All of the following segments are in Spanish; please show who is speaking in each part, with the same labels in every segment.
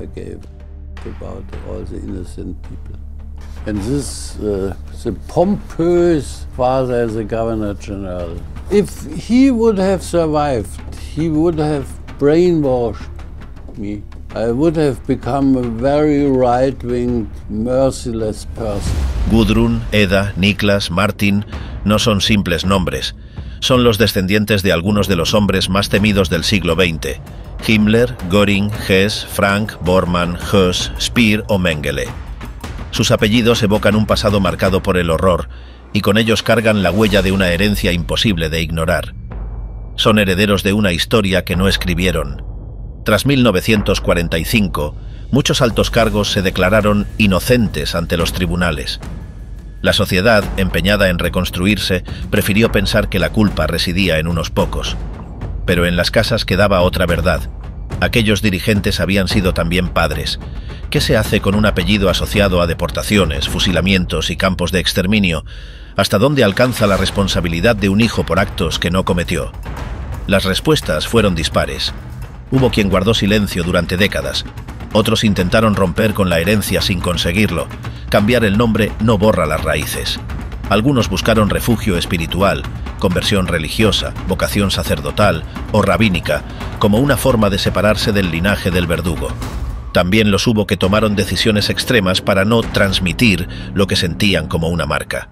Speaker 1: I gave about all the innocent people. And this, the pompous father, the Governor General, if he would have survived, he would have brainwashed me. I would have become a very right-winged, merciless person.
Speaker 2: Gudrun, Eda, Niklas, Martin no son simples nombres. Son los descendientes de algunos de los hombres más temidos del siglo XX. Himmler, Göring, Hess, Frank, Bormann, Höss, Speer o Mengele. Sus apellidos evocan un pasado marcado por el horror y con ellos cargan la huella de una herencia imposible de ignorar. Son herederos de una historia que no escribieron. Tras 1945, muchos altos cargos se declararon inocentes ante los tribunales. La sociedad, empeñada en reconstruirse, prefirió pensar que la culpa residía en unos pocos. Pero en las casas quedaba otra verdad. Aquellos dirigentes habían sido también padres. ¿Qué se hace con un apellido asociado a deportaciones, fusilamientos y campos de exterminio? ¿Hasta dónde alcanza la responsabilidad de un hijo por actos que no cometió? Las respuestas fueron dispares. Hubo quien guardó silencio durante décadas. Otros intentaron romper con la herencia sin conseguirlo. Cambiar el nombre no borra las raíces. Algunos buscaron refugio espiritual, conversión religiosa, vocación sacerdotal o rabínica, como una forma de separarse del linaje del verdugo. También los hubo que tomaron decisiones extremas para no transmitir lo que sentían como una marca.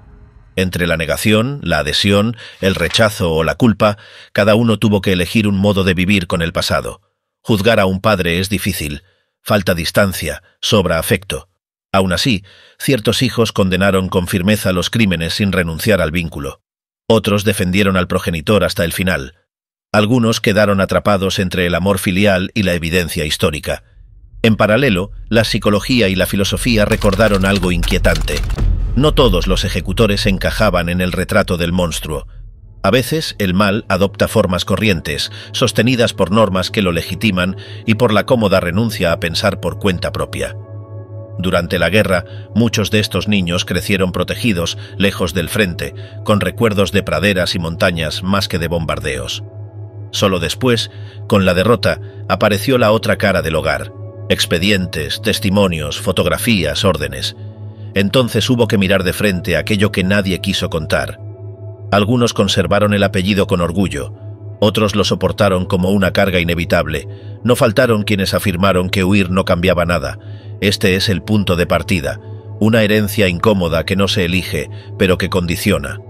Speaker 2: Entre la negación, la adhesión, el rechazo o la culpa, cada uno tuvo que elegir un modo de vivir con el pasado. Juzgar a un padre es difícil. Falta distancia, sobra afecto. Aún así, ciertos hijos condenaron con firmeza los crímenes sin renunciar al vínculo. Otros defendieron al progenitor hasta el final. Algunos quedaron atrapados entre el amor filial y la evidencia histórica. En paralelo, la psicología y la filosofía recordaron algo inquietante. No todos los ejecutores encajaban en el retrato del monstruo. A veces, el mal adopta formas corrientes, sostenidas por normas que lo legitiman y por la cómoda renuncia a pensar por cuenta propia. Durante la guerra, muchos de estos niños crecieron protegidos, lejos del frente, con recuerdos de praderas y montañas más que de bombardeos. Solo después, con la derrota, apareció la otra cara del hogar. Expedientes, testimonios, fotografías, órdenes. Entonces hubo que mirar de frente aquello que nadie quiso contar. Algunos conservaron el apellido con orgullo, otros lo soportaron como una carga inevitable. No faltaron quienes afirmaron que huir no cambiaba nada. Este es el punto de partida, una herencia incómoda que no se elige, pero que condiciona.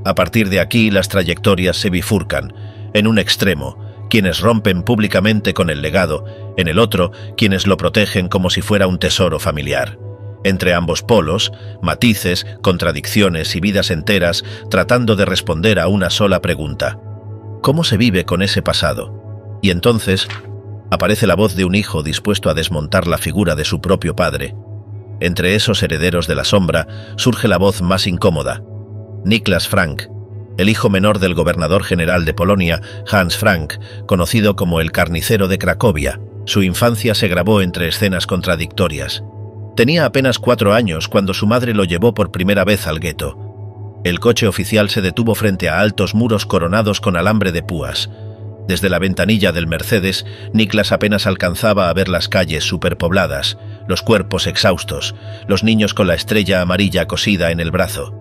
Speaker 2: A partir de aquí las trayectorias se bifurcan. En un extremo, quienes rompen públicamente con el legado, en el otro, quienes lo protegen como si fuera un tesoro familiar. Entre ambos polos, matices, contradicciones y vidas enteras tratando de responder a una sola pregunta. ¿Cómo se vive con ese pasado? Y entonces aparece la voz de un hijo dispuesto a desmontar la figura de su propio padre. Entre esos herederos de la sombra surge la voz más incómoda. Niklas Frank, el hijo menor del gobernador general de Polonia, Hans Frank, conocido como el carnicero de Cracovia. Su infancia se grabó entre escenas contradictorias. Tenía apenas 4 años cuando su madre lo llevó por primera vez al gueto. El coche oficial se detuvo frente a altos muros coronados con alambre de púas. Desde la ventanilla del Mercedes, Niklas apenas alcanzaba a ver las calles superpobladas, los cuerpos exhaustos, los niños con la estrella amarilla cosida en el brazo.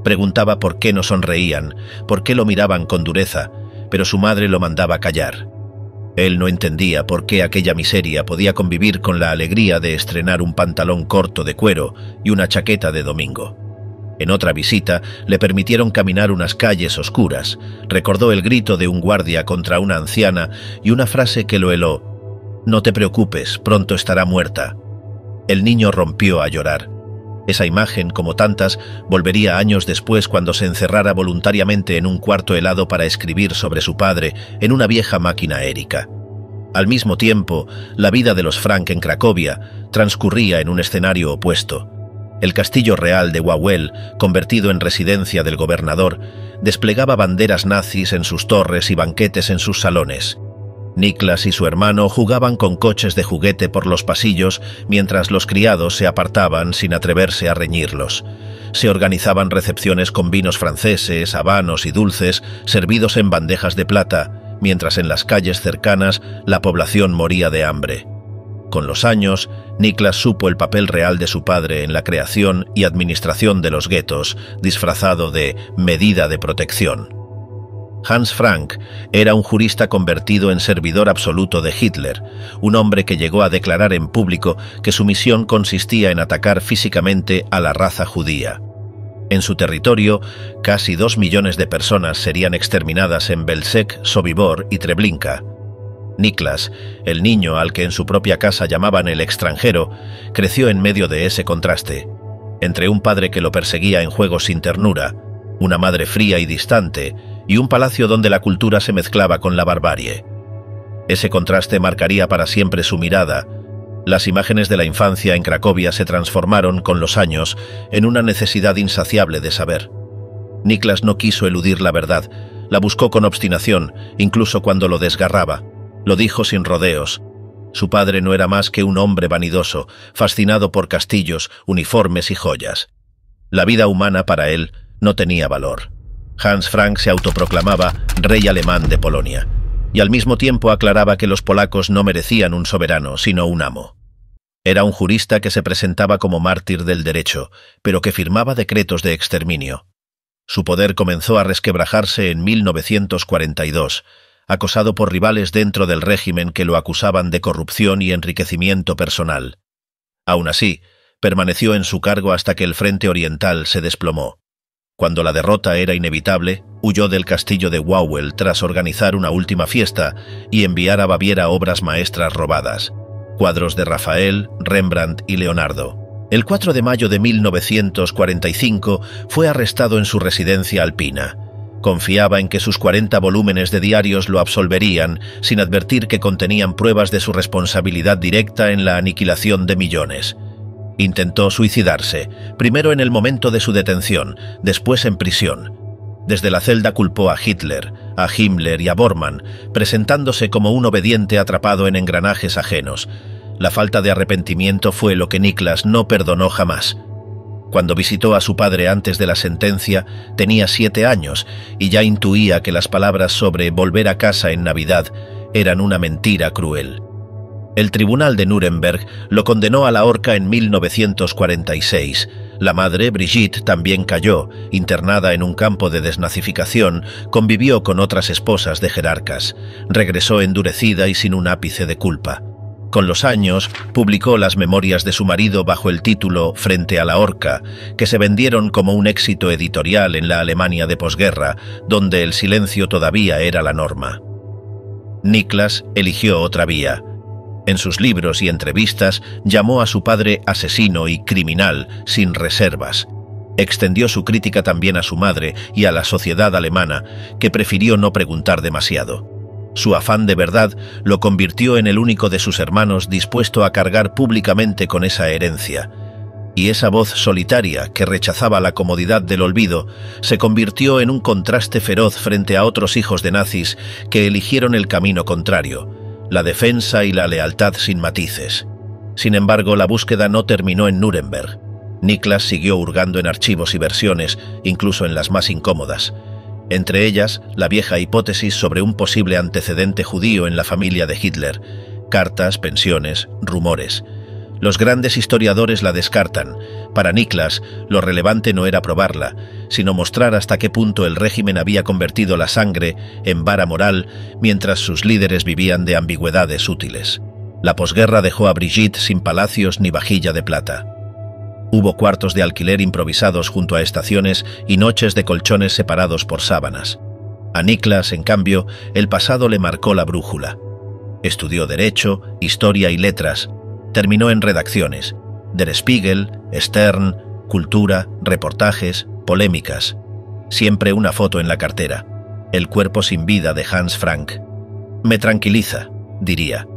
Speaker 2: Preguntaba por qué no sonreían, por qué lo miraban con dureza, pero su madre lo mandaba callar. Él no entendía por qué aquella miseria podía convivir con la alegría de estrenar un pantalón corto de cuero y una chaqueta de domingo. En otra visita, le permitieron caminar unas calles oscuras. Recordó el grito de un guardia contra una anciana y una frase que lo heló. «No te preocupes, pronto estará muerta». El niño rompió a llorar. Esa imagen, como tantas, volvería años después cuando se encerrara voluntariamente en un cuarto helado para escribir sobre su padre en una vieja máquina Erica. Al mismo tiempo, la vida de los Frank en Cracovia transcurría en un escenario opuesto. El castillo real de Wawel, convertido en residencia del gobernador, desplegaba banderas nazis en sus torres y banquetes en sus salones. Niklas y su hermano jugaban con coches de juguete por los pasillos mientras los criados se apartaban sin atreverse a reñirlos. Se organizaban recepciones con vinos franceses, habanos y dulces servidos en bandejas de plata, mientras en las calles cercanas la población moría de hambre. Con los años, Niklas supo el papel real de su padre en la creación y administración de los guetos, disfrazado de medida de protección. Hans Frank era un jurista convertido en servidor absoluto de Hitler, un hombre que llegó a declarar en público que su misión consistía en atacar físicamente a la raza judía. En su territorio, casi 2 millones de personas serían exterminadas en Belzec, Sobibor y Treblinka. Niklas, el niño al que en su propia casa llamaban el extranjero, creció en medio de ese contraste, entre un padre que lo perseguía en juegos sin ternura, una madre fría y distante, y un palacio donde la cultura se mezclaba con la barbarie. Ese contraste marcaría para siempre su mirada. Las imágenes de la infancia en Cracovia se transformaron con los años en una necesidad insaciable de saber. Niklas no quiso eludir la verdad, la buscó con obstinación, incluso cuando lo desgarraba. Lo dijo sin rodeos. Su padre no era más que un hombre vanidoso, fascinado por castillos, uniformes y joyas. La vida humana para él no tenía valor. Hans Frank se autoproclamaba rey alemán de Polonia, y al mismo tiempo aclaraba que los polacos no merecían un soberano, sino un amo. Era un jurista que se presentaba como mártir del derecho, pero que firmaba decretos de exterminio. Su poder comenzó a resquebrajarse en 1942, acosado por rivales dentro del régimen que lo acusaban de corrupción y enriquecimiento personal. Aún así, permaneció en su cargo hasta que el Frente Oriental se desplomó. Cuando la derrota era inevitable, huyó del castillo de Wawel tras organizar una última fiesta y enviar a Baviera obras maestras robadas, cuadros de Rafael, Rembrandt y Leonardo. El 4 de mayo de 1945 fue arrestado en su residencia alpina. Confiaba en que sus 40 volúmenes de diarios lo absolverían, sin advertir que contenían pruebas de su responsabilidad directa en la aniquilación de millones. Intentó suicidarse, primero en el momento de su detención, después en prisión. Desde la celda culpó a Hitler, a Himmler y a Bormann, presentándose como un obediente atrapado en engranajes ajenos. La falta de arrepentimiento fue lo que Niklas no perdonó jamás. Cuando visitó a su padre antes de la sentencia, tenía 7 años y ya intuía que las palabras sobre volver a casa en Navidad eran una mentira cruel. El tribunal de Nuremberg lo condenó a la horca en 1946. La madre, Brigitte, también cayó. Internada en un campo de desnazificación, convivió con otras esposas de jerarcas. Regresó endurecida y sin un ápice de culpa. Con los años, publicó las memorias de su marido bajo el título Frente a la horca, que se vendieron como un éxito editorial en la Alemania de posguerra, donde el silencio todavía era la norma. Niklas eligió otra vía. En sus libros y entrevistas llamó a su padre asesino y criminal sin reservas. Extendió su crítica también a su madre y a la sociedad alemana, que prefirió no preguntar demasiado. Su afán de verdad lo convirtió en el único de sus hermanos dispuesto a cargar públicamente con esa herencia. Y esa voz solitaria que rechazaba la comodidad del olvido se convirtió en un contraste feroz frente a otros hijos de nazis que eligieron el camino contrario, la defensa y la lealtad sin matices. Sin embargo, la búsqueda no terminó en Nuremberg. Niklas siguió hurgando en archivos y versiones, incluso en las más incómodas. Entre ellas, la vieja hipótesis sobre un posible antecedente judío en la familia de Hitler. Cartas, pensiones, rumores. Los grandes historiadores la descartan. Para Niklas, lo relevante no era probarla, sino mostrar hasta qué punto el régimen había convertido la sangre en vara moral mientras sus líderes vivían de ambigüedades útiles. La posguerra dejó a Brigitte sin palacios ni vajilla de plata. Hubo cuartos de alquiler improvisados junto a estaciones y noches de colchones separados por sábanas. A Niklas, en cambio, el pasado le marcó la brújula. Estudió Derecho, Historia y Letras. Terminó en redacciones: Der Spiegel, Stern, Cultura, reportajes, polémicas. Siempre una foto en la cartera. El cuerpo sin vida de Hans Frank. Me tranquiliza, diría.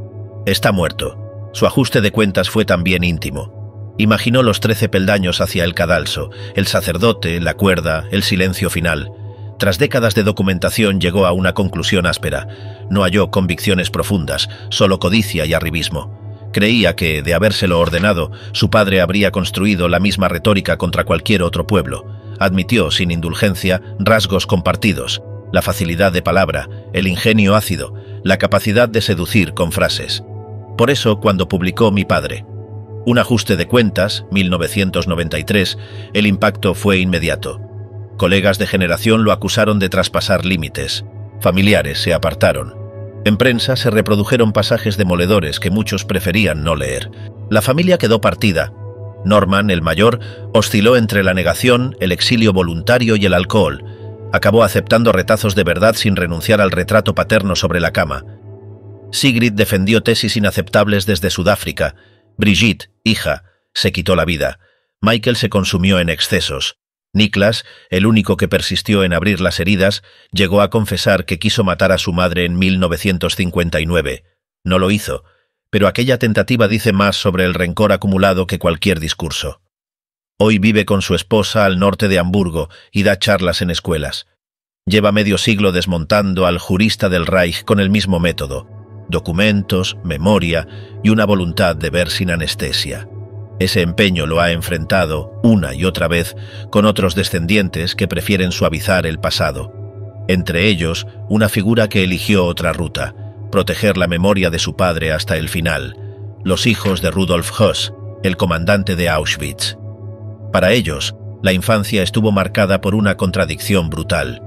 Speaker 2: Está muerto. Su ajuste de cuentas fue también íntimo. Imaginó los 13 peldaños hacia el cadalso, el sacerdote, la cuerda, el silencio final. Tras décadas de documentación llegó a una conclusión áspera. No halló convicciones profundas, solo codicia y arribismo. Creía que, de habérselo ordenado, su padre habría construido la misma retórica contra cualquier otro pueblo. Admitió, sin indulgencia, rasgos compartidos: la facilidad de palabra, el ingenio ácido, la capacidad de seducir con frases. Por eso, cuando publicó Mi padre, un ajuste de cuentas, 1993, el impacto fue inmediato. Colegas de generación lo acusaron de traspasar límites. Familiares se apartaron. En prensa se reprodujeron pasajes demoledores que muchos preferían no leer. La familia quedó partida. Norman, el mayor, osciló entre la negación, el exilio voluntario y el alcohol. Acabó aceptando retazos de verdad sin renunciar al retrato paterno sobre la cama. Sigrid defendió tesis inaceptables desde Sudáfrica. Brigitte, hija, se quitó la vida. Michael se consumió en excesos. Niklas, el único que persistió en abrir las heridas, llegó a confesar que quiso matar a su madre en 1959. No lo hizo, pero aquella tentativa dice más sobre el rencor acumulado que cualquier discurso. Hoy vive con su esposa al norte de Hamburgo y da charlas en escuelas. Lleva medio siglo desmontando al jurista del Reich con el mismo método: documentos, memoria y una voluntad de ver sin anestesia. Ese empeño lo ha enfrentado, una y otra vez, con otros descendientes que prefieren suavizar el pasado. Entre ellos, una figura que eligió otra ruta: proteger la memoria de su padre hasta el final, los hijos de Rudolf Höss, el comandante de Auschwitz. Para ellos, la infancia estuvo marcada por una contradicción brutal.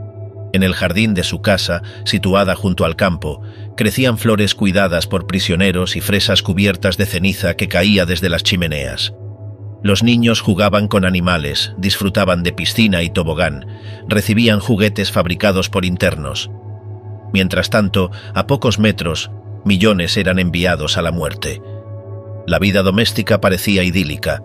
Speaker 2: En el jardín de su casa, situada junto al campo, crecían flores cuidadas por prisioneros y fresas cubiertas de ceniza que caía desde las chimeneas. Los niños jugaban con animales, disfrutaban de piscina y tobogán, recibían juguetes fabricados por internos. Mientras tanto, a pocos metros, millones eran enviados a la muerte. La vida doméstica parecía idílica.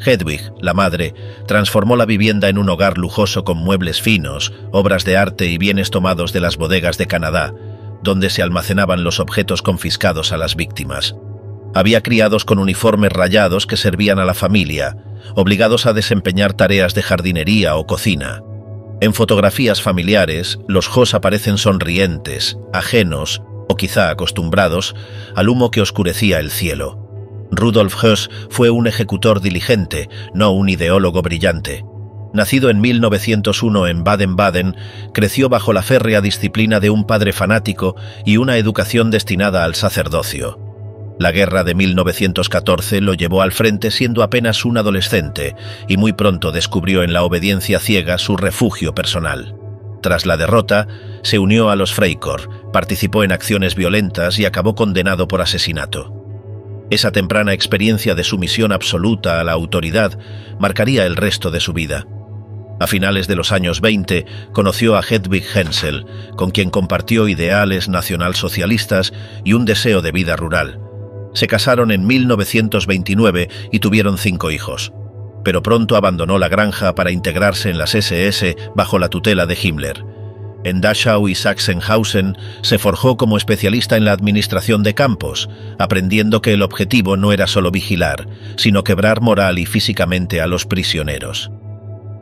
Speaker 2: Hedwig, la madre, transformó la vivienda en un hogar lujoso con muebles finos, obras de arte y bienes tomados de las bodegas de Canadá, donde se almacenaban los objetos confiscados a las víctimas. Había criados con uniformes rayados que servían a la familia, obligados a desempeñar tareas de jardinería o cocina. En fotografías familiares, los Höss aparecen sonrientes, ajenos, o quizá acostumbrados, al humo que oscurecía el cielo. Rudolf Höss fue un ejecutor diligente, no un ideólogo brillante. Nacido en 1901 en Baden-Baden, creció bajo la férrea disciplina de un padre fanático y una educación destinada al sacerdocio. La guerra de 1914 lo llevó al frente siendo apenas un adolescente y muy pronto descubrió en la obediencia ciega su refugio personal. Tras la derrota, se unió a los Freikorps, participó en acciones violentas y acabó condenado por asesinato. Esa temprana experiencia de sumisión absoluta a la autoridad marcaría el resto de su vida. A finales de los años 20 conoció a Hedwig Hensel, con quien compartió ideales nacionalsocialistas y un deseo de vida rural. Se casaron en 1929 y tuvieron 5 hijos. Pero pronto abandonó la granja para integrarse en las SS bajo la tutela de Himmler. En Dachau y Sachsenhausen se forjó como especialista en la administración de campos, aprendiendo que el objetivo no era solo vigilar, sino quebrar moral y físicamente a los prisioneros.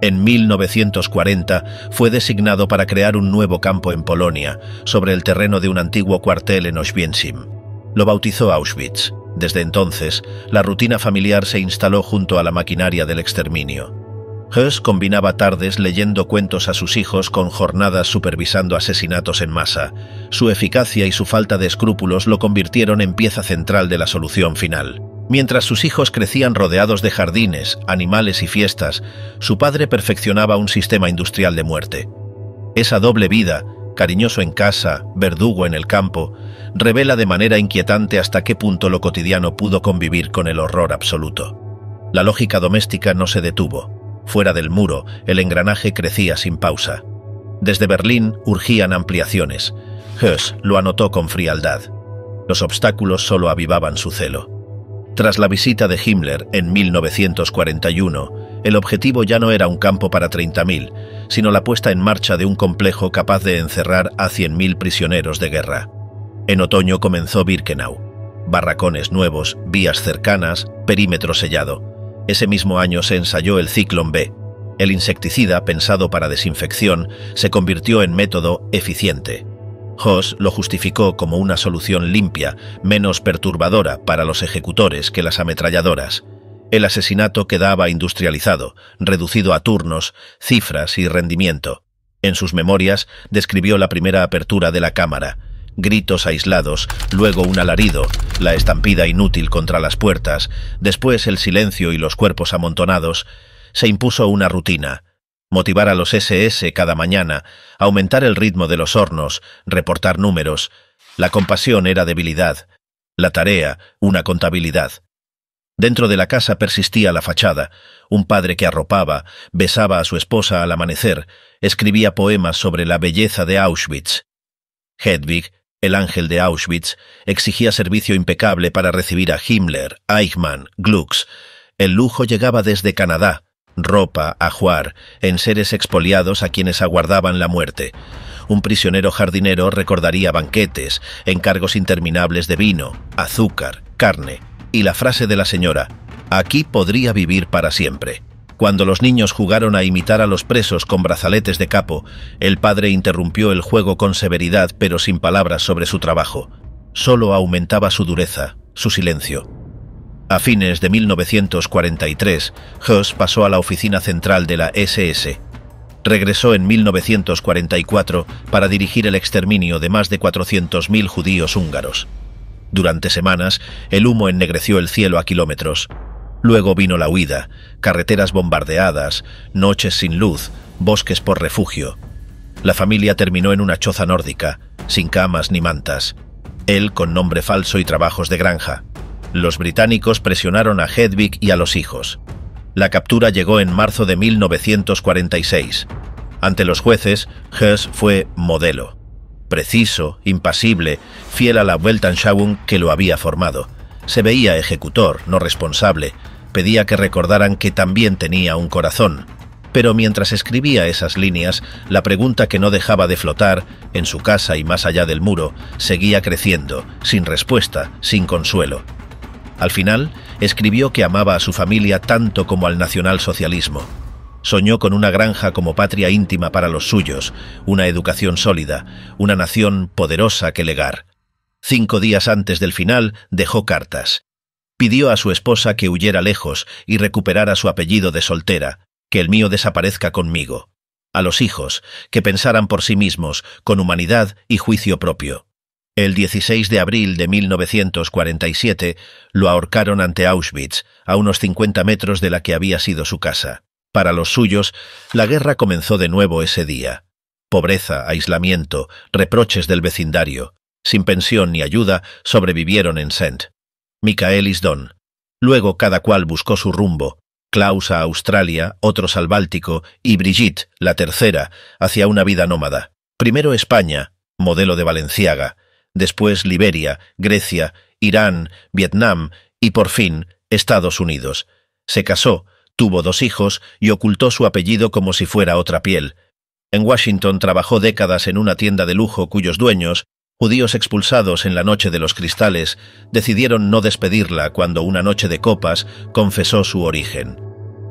Speaker 2: En 1940 fue designado para crear un nuevo campo en Polonia, sobre el terreno de un antiguo cuartel en Oświęcim. Lo bautizó Auschwitz. Desde entonces, la rutina familiar se instaló junto a la maquinaria del exterminio. Höss combinaba tardes leyendo cuentos a sus hijos con jornadas supervisando asesinatos en masa. Su eficacia y su falta de escrúpulos lo convirtieron en pieza central de la solución final. Mientras sus hijos crecían rodeados de jardines, animales y fiestas, su padre perfeccionaba un sistema industrial de muerte. Esa doble vida, cariñoso en casa, verdugo en el campo, revela de manera inquietante hasta qué punto lo cotidiano pudo convivir con el horror absoluto. La lógica doméstica no se detuvo. Fuera del muro, el engranaje crecía sin pausa. Desde Berlín urgían ampliaciones. Höss lo anotó con frialdad. Los obstáculos solo avivaban su celo. Tras la visita de Himmler en 1941, el objetivo ya no era un campo para 30.000, sino la puesta en marcha de un complejo capaz de encerrar a 100.000 prisioneros de guerra. En otoño comenzó Birkenau. Barracones nuevos, vías cercanas, perímetro sellado. Ese mismo año se ensayó el Zyklon B. El insecticida, pensado para desinfección, se convirtió en método eficiente. Höss lo justificó como una solución limpia, menos perturbadora para los ejecutores que las ametralladoras. El asesinato quedaba industrializado, reducido a turnos, cifras y rendimiento. En sus memorias describió la primera apertura de la cámara. gritos aislados, luego un alarido, la estampida inútil contra las puertas, después el silencio y los cuerpos amontonados, se impuso una rutina: motivar a los SS cada mañana, aumentar el ritmo de los hornos, reportar números. La compasión era debilidad, la tarea una contabilidad. Dentro de la casa persistía la fachada: un padre que arropaba, besaba a su esposa al amanecer, escribía poemas sobre la belleza de Auschwitz. Hedwig, el ángel de Auschwitz, exigía servicio impecable para recibir a Himmler, Eichmann, Glücks. El lujo llegaba desde Canadá: ropa, ajuar, enseres expoliados a quienes aguardaban la muerte. Un prisionero jardinero recordaría banquetes, encargos interminables de vino, azúcar, carne, y la frase de la señora: «Aquí podría vivir para siempre». Cuando los niños jugaron a imitar a los presos con brazaletes de capo, el padre interrumpió el juego con severidad pero sin palabras sobre su trabajo. Solo aumentaba su dureza, su silencio. A fines de 1943, Höss pasó a la oficina central de la SS. Regresó en 1944 para dirigir el exterminio de más de 400.000 judíos húngaros. Durante semanas, el humo ennegreció el cielo a kilómetros. Luego vino la huida: carreteras bombardeadas, noches sin luz, bosques por refugio. La familia terminó en una choza nórdica, sin camas ni mantas. Él con nombre falso y trabajos de granja. Los británicos presionaron a Hedwig y a los hijos. La captura llegó en marzo de 1946. Ante los jueces, Höss fue modelo. Preciso, impasible, fiel a la Weltanschauung que lo había formado. Se veía ejecutor, no responsable. Pedía que recordaran que también tenía un corazón. Pero mientras escribía esas líneas, la pregunta que no dejaba de flotar, en su casa y más allá del muro, seguía creciendo, sin respuesta, sin consuelo. Al final, escribió que amaba a su familia tanto como al nacionalsocialismo. Soñó con una granja como patria íntima para los suyos, una educación sólida, una nación poderosa que legar. 5 días antes del final, dejó cartas. Pidió a su esposa que huyera lejos y recuperara su apellido de soltera, que el mío desaparezca conmigo. A los hijos, que pensaran por sí mismos, con humanidad y juicio propio. El 16 de abril de 1947 lo ahorcaron ante Auschwitz, a unos 50 metros de la que había sido su casa. Para los suyos, la guerra comenzó de nuevo ese día. Pobreza, aislamiento, reproches del vecindario. Sin pensión ni ayuda, sobrevivieron en Sent. Michaelis Don. Luego cada cual buscó su rumbo. Klaus a Australia, otros al Báltico, y Brigitte, la tercera, hacia una vida nómada. Primero España, modelo de Balenciaga. Después Liberia, Grecia, Irán, Vietnam y, por fin, Estados Unidos. Se casó, tuvo 2 hijos y ocultó su apellido como si fuera otra piel. En Washington trabajó décadas en una tienda de lujo cuyos dueños, judíos expulsados en la noche de los cristales, decidieron no despedirla cuando una noche de copas confesó su origen.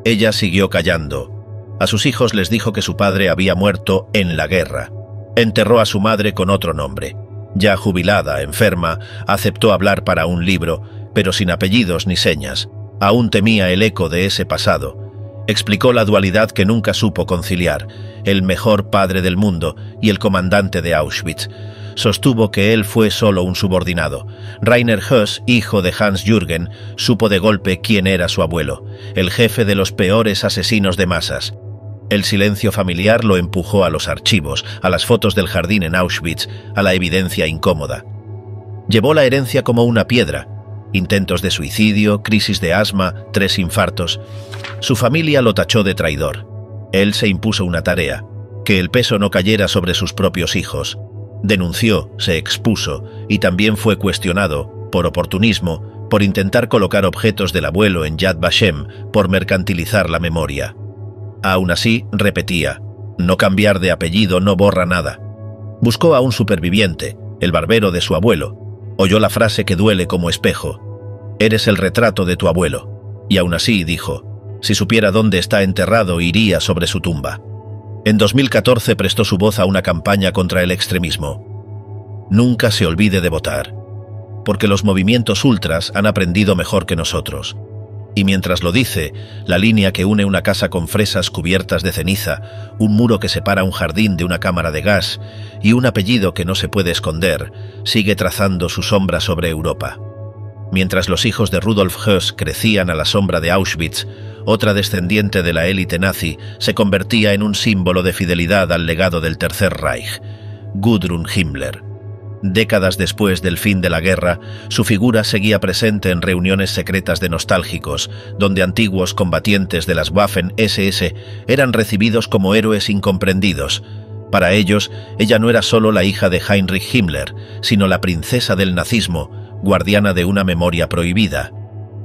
Speaker 2: Ella siguió callando. A sus hijos les dijo que su padre había muerto en la guerra. Enterró a su madre con otro nombre. Ya jubilada, enferma, aceptó hablar para un libro, pero sin apellidos ni señas. Aún temía el eco de ese pasado. Explicó la dualidad que nunca supo conciliar: el mejor padre del mundo y el comandante de Auschwitz. Sostuvo que él fue solo un subordinado. Rainer Höss, hijo de Hans Jürgen, supo de golpe quién era su abuelo, el jefe de los peores asesinos de masas. El silencio familiar lo empujó a los archivos, a las fotos del jardín en Auschwitz, a la evidencia incómoda. Llevó la herencia como una piedra. Intentos de suicidio, crisis de asma, 3 infartos. Su familia lo tachó de traidor. Él se impuso una tarea: que el peso no cayera sobre sus propios hijos. Denunció, se expuso y también fue cuestionado, por oportunismo, por intentar colocar objetos del abuelo en Yad Vashem, por mercantilizar la memoria. Aún así, repetía: no cambiar de apellido no borra nada. Buscó a un superviviente, el barbero de su abuelo. Oyó la frase que duele como espejo: eres el retrato de tu abuelo. Y aún así dijo: si supiera dónde está enterrado, iría sobre su tumba. En 2014 prestó su voz a una campaña contra el extremismo. Nunca se olvide de votar, porque los movimientos ultras han aprendido mejor que nosotros. Y mientras lo dice, la línea que une una casa con fresas cubiertas de ceniza, un muro que separa un jardín de una cámara de gas y un apellido que no se puede esconder, sigue trazando su sombra sobre Europa. Mientras los hijos de Rudolf Höss crecían a la sombra de Auschwitz, otra descendiente de la élite nazi se convertía en un símbolo de fidelidad al legado del Tercer Reich, Gudrun Himmler. Décadas después del fin de la guerra, su figura seguía presente en reuniones secretas de nostálgicos, donde antiguos combatientes de las Waffen-SS eran recibidos como héroes incomprendidos. Para ellos, ella no era solo la hija de Heinrich Himmler, sino la princesa del nazismo, guardiana de una memoria prohibida.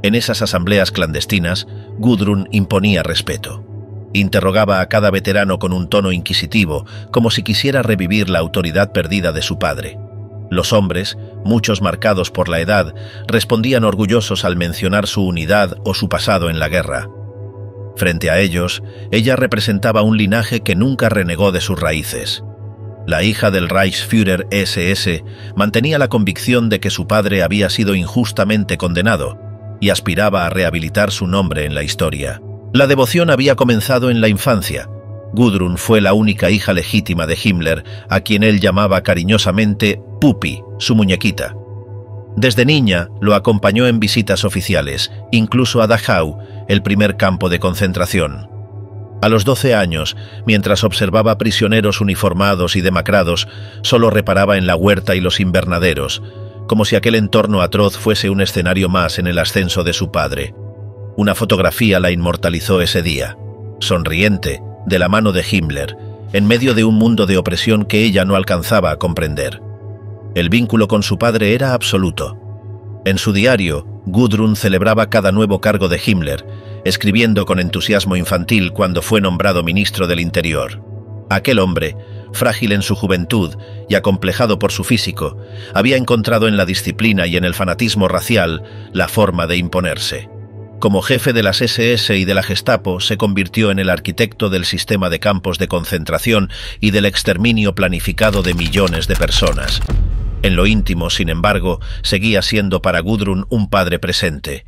Speaker 2: En esas asambleas clandestinas, Gudrun imponía respeto. Interrogaba a cada veterano con un tono inquisitivo, como si quisiera revivir la autoridad perdida de su padre. Los hombres, muchos marcados por la edad, respondían orgullosos al mencionar su unidad o su pasado en la guerra. Frente a ellos, ella representaba un linaje que nunca renegó de sus raíces. La hija del Reichsführer SS mantenía la convicción de que su padre había sido injustamente condenado y aspiraba a rehabilitar su nombre en la historia. La devoción había comenzado en la infancia. Gudrun fue la única hija legítima de Himmler, a quien él llamaba cariñosamente Pupi, su muñequita. Desde niña lo acompañó en visitas oficiales, incluso a Dachau, el primer campo de concentración. A los 12 años, mientras observaba prisioneros uniformados y demacrados, solo reparaba en la huerta y los invernaderos, como si aquel entorno atroz fuese un escenario más en el ascenso de su padre. Una fotografía la inmortalizó ese día, sonriente, de la mano de Himmler, en medio de un mundo de opresión que ella no alcanzaba a comprender. El vínculo con su padre era absoluto. En su diario, Gudrun celebraba cada nuevo cargo de Himmler, escribiendo con entusiasmo infantil cuando fue nombrado ministro del Interior. Aquel hombre, frágil en su juventud y acomplejado por su físico, había encontrado en la disciplina y en el fanatismo racial la forma de imponerse. Como jefe de las SS y de la Gestapo, se convirtió en el arquitecto del sistema de campos de concentración y del exterminio planificado de millones de personas. En lo íntimo, sin embargo, seguía siendo para Gudrun un padre presente.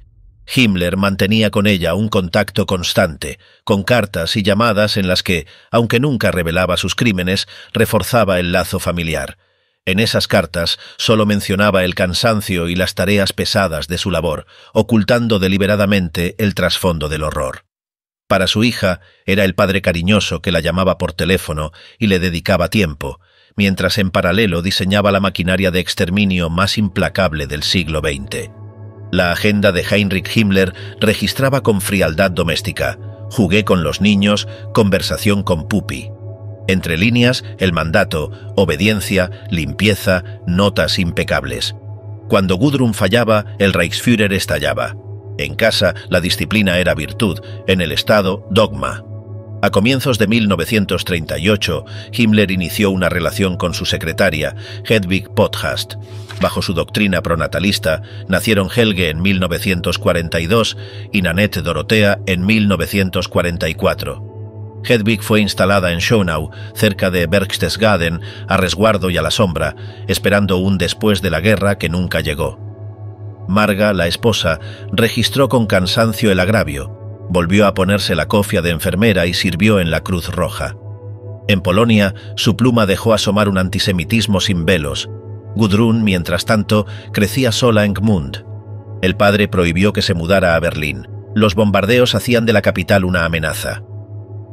Speaker 2: Himmler mantenía con ella un contacto constante, con cartas y llamadas en las que, aunque nunca revelaba sus crímenes, reforzaba el lazo familiar. En esas cartas solo mencionaba el cansancio y las tareas pesadas de su labor, ocultando deliberadamente el trasfondo del horror. Para su hija era el padre cariñoso que la llamaba por teléfono y le dedicaba tiempo, mientras en paralelo diseñaba la maquinaria de exterminio más implacable del siglo XX. La agenda de Heinrich Himmler registraba con frialdad doméstica: jugué con los niños, conversación con Pupi. Entre líneas, el mandato, obediencia, limpieza, notas impecables. Cuando Gudrun fallaba, el Reichsführer estallaba. En casa, la disciplina era virtud, en el Estado, dogma. A comienzos de 1938, Himmler inició una relación con su secretaria, Hedwig Potthast. Bajo su doctrina pronatalista, nacieron Helge en 1942 y Nanette Dorothea en 1944. Hedwig fue instalada en Schönau, cerca de Berchtesgaden, a resguardo y a la sombra, esperando un después de la guerra que nunca llegó. Marga, la esposa, registró con cansancio el agravio, volvió a ponerse la cofia de enfermera y sirvió en la Cruz Roja. En Polonia, su pluma dejó asomar un antisemitismo sin velos. Gudrun, mientras tanto, crecía sola en Gmund. El padre prohibió que se mudara a Berlín. Los bombardeos hacían de la capital una amenaza.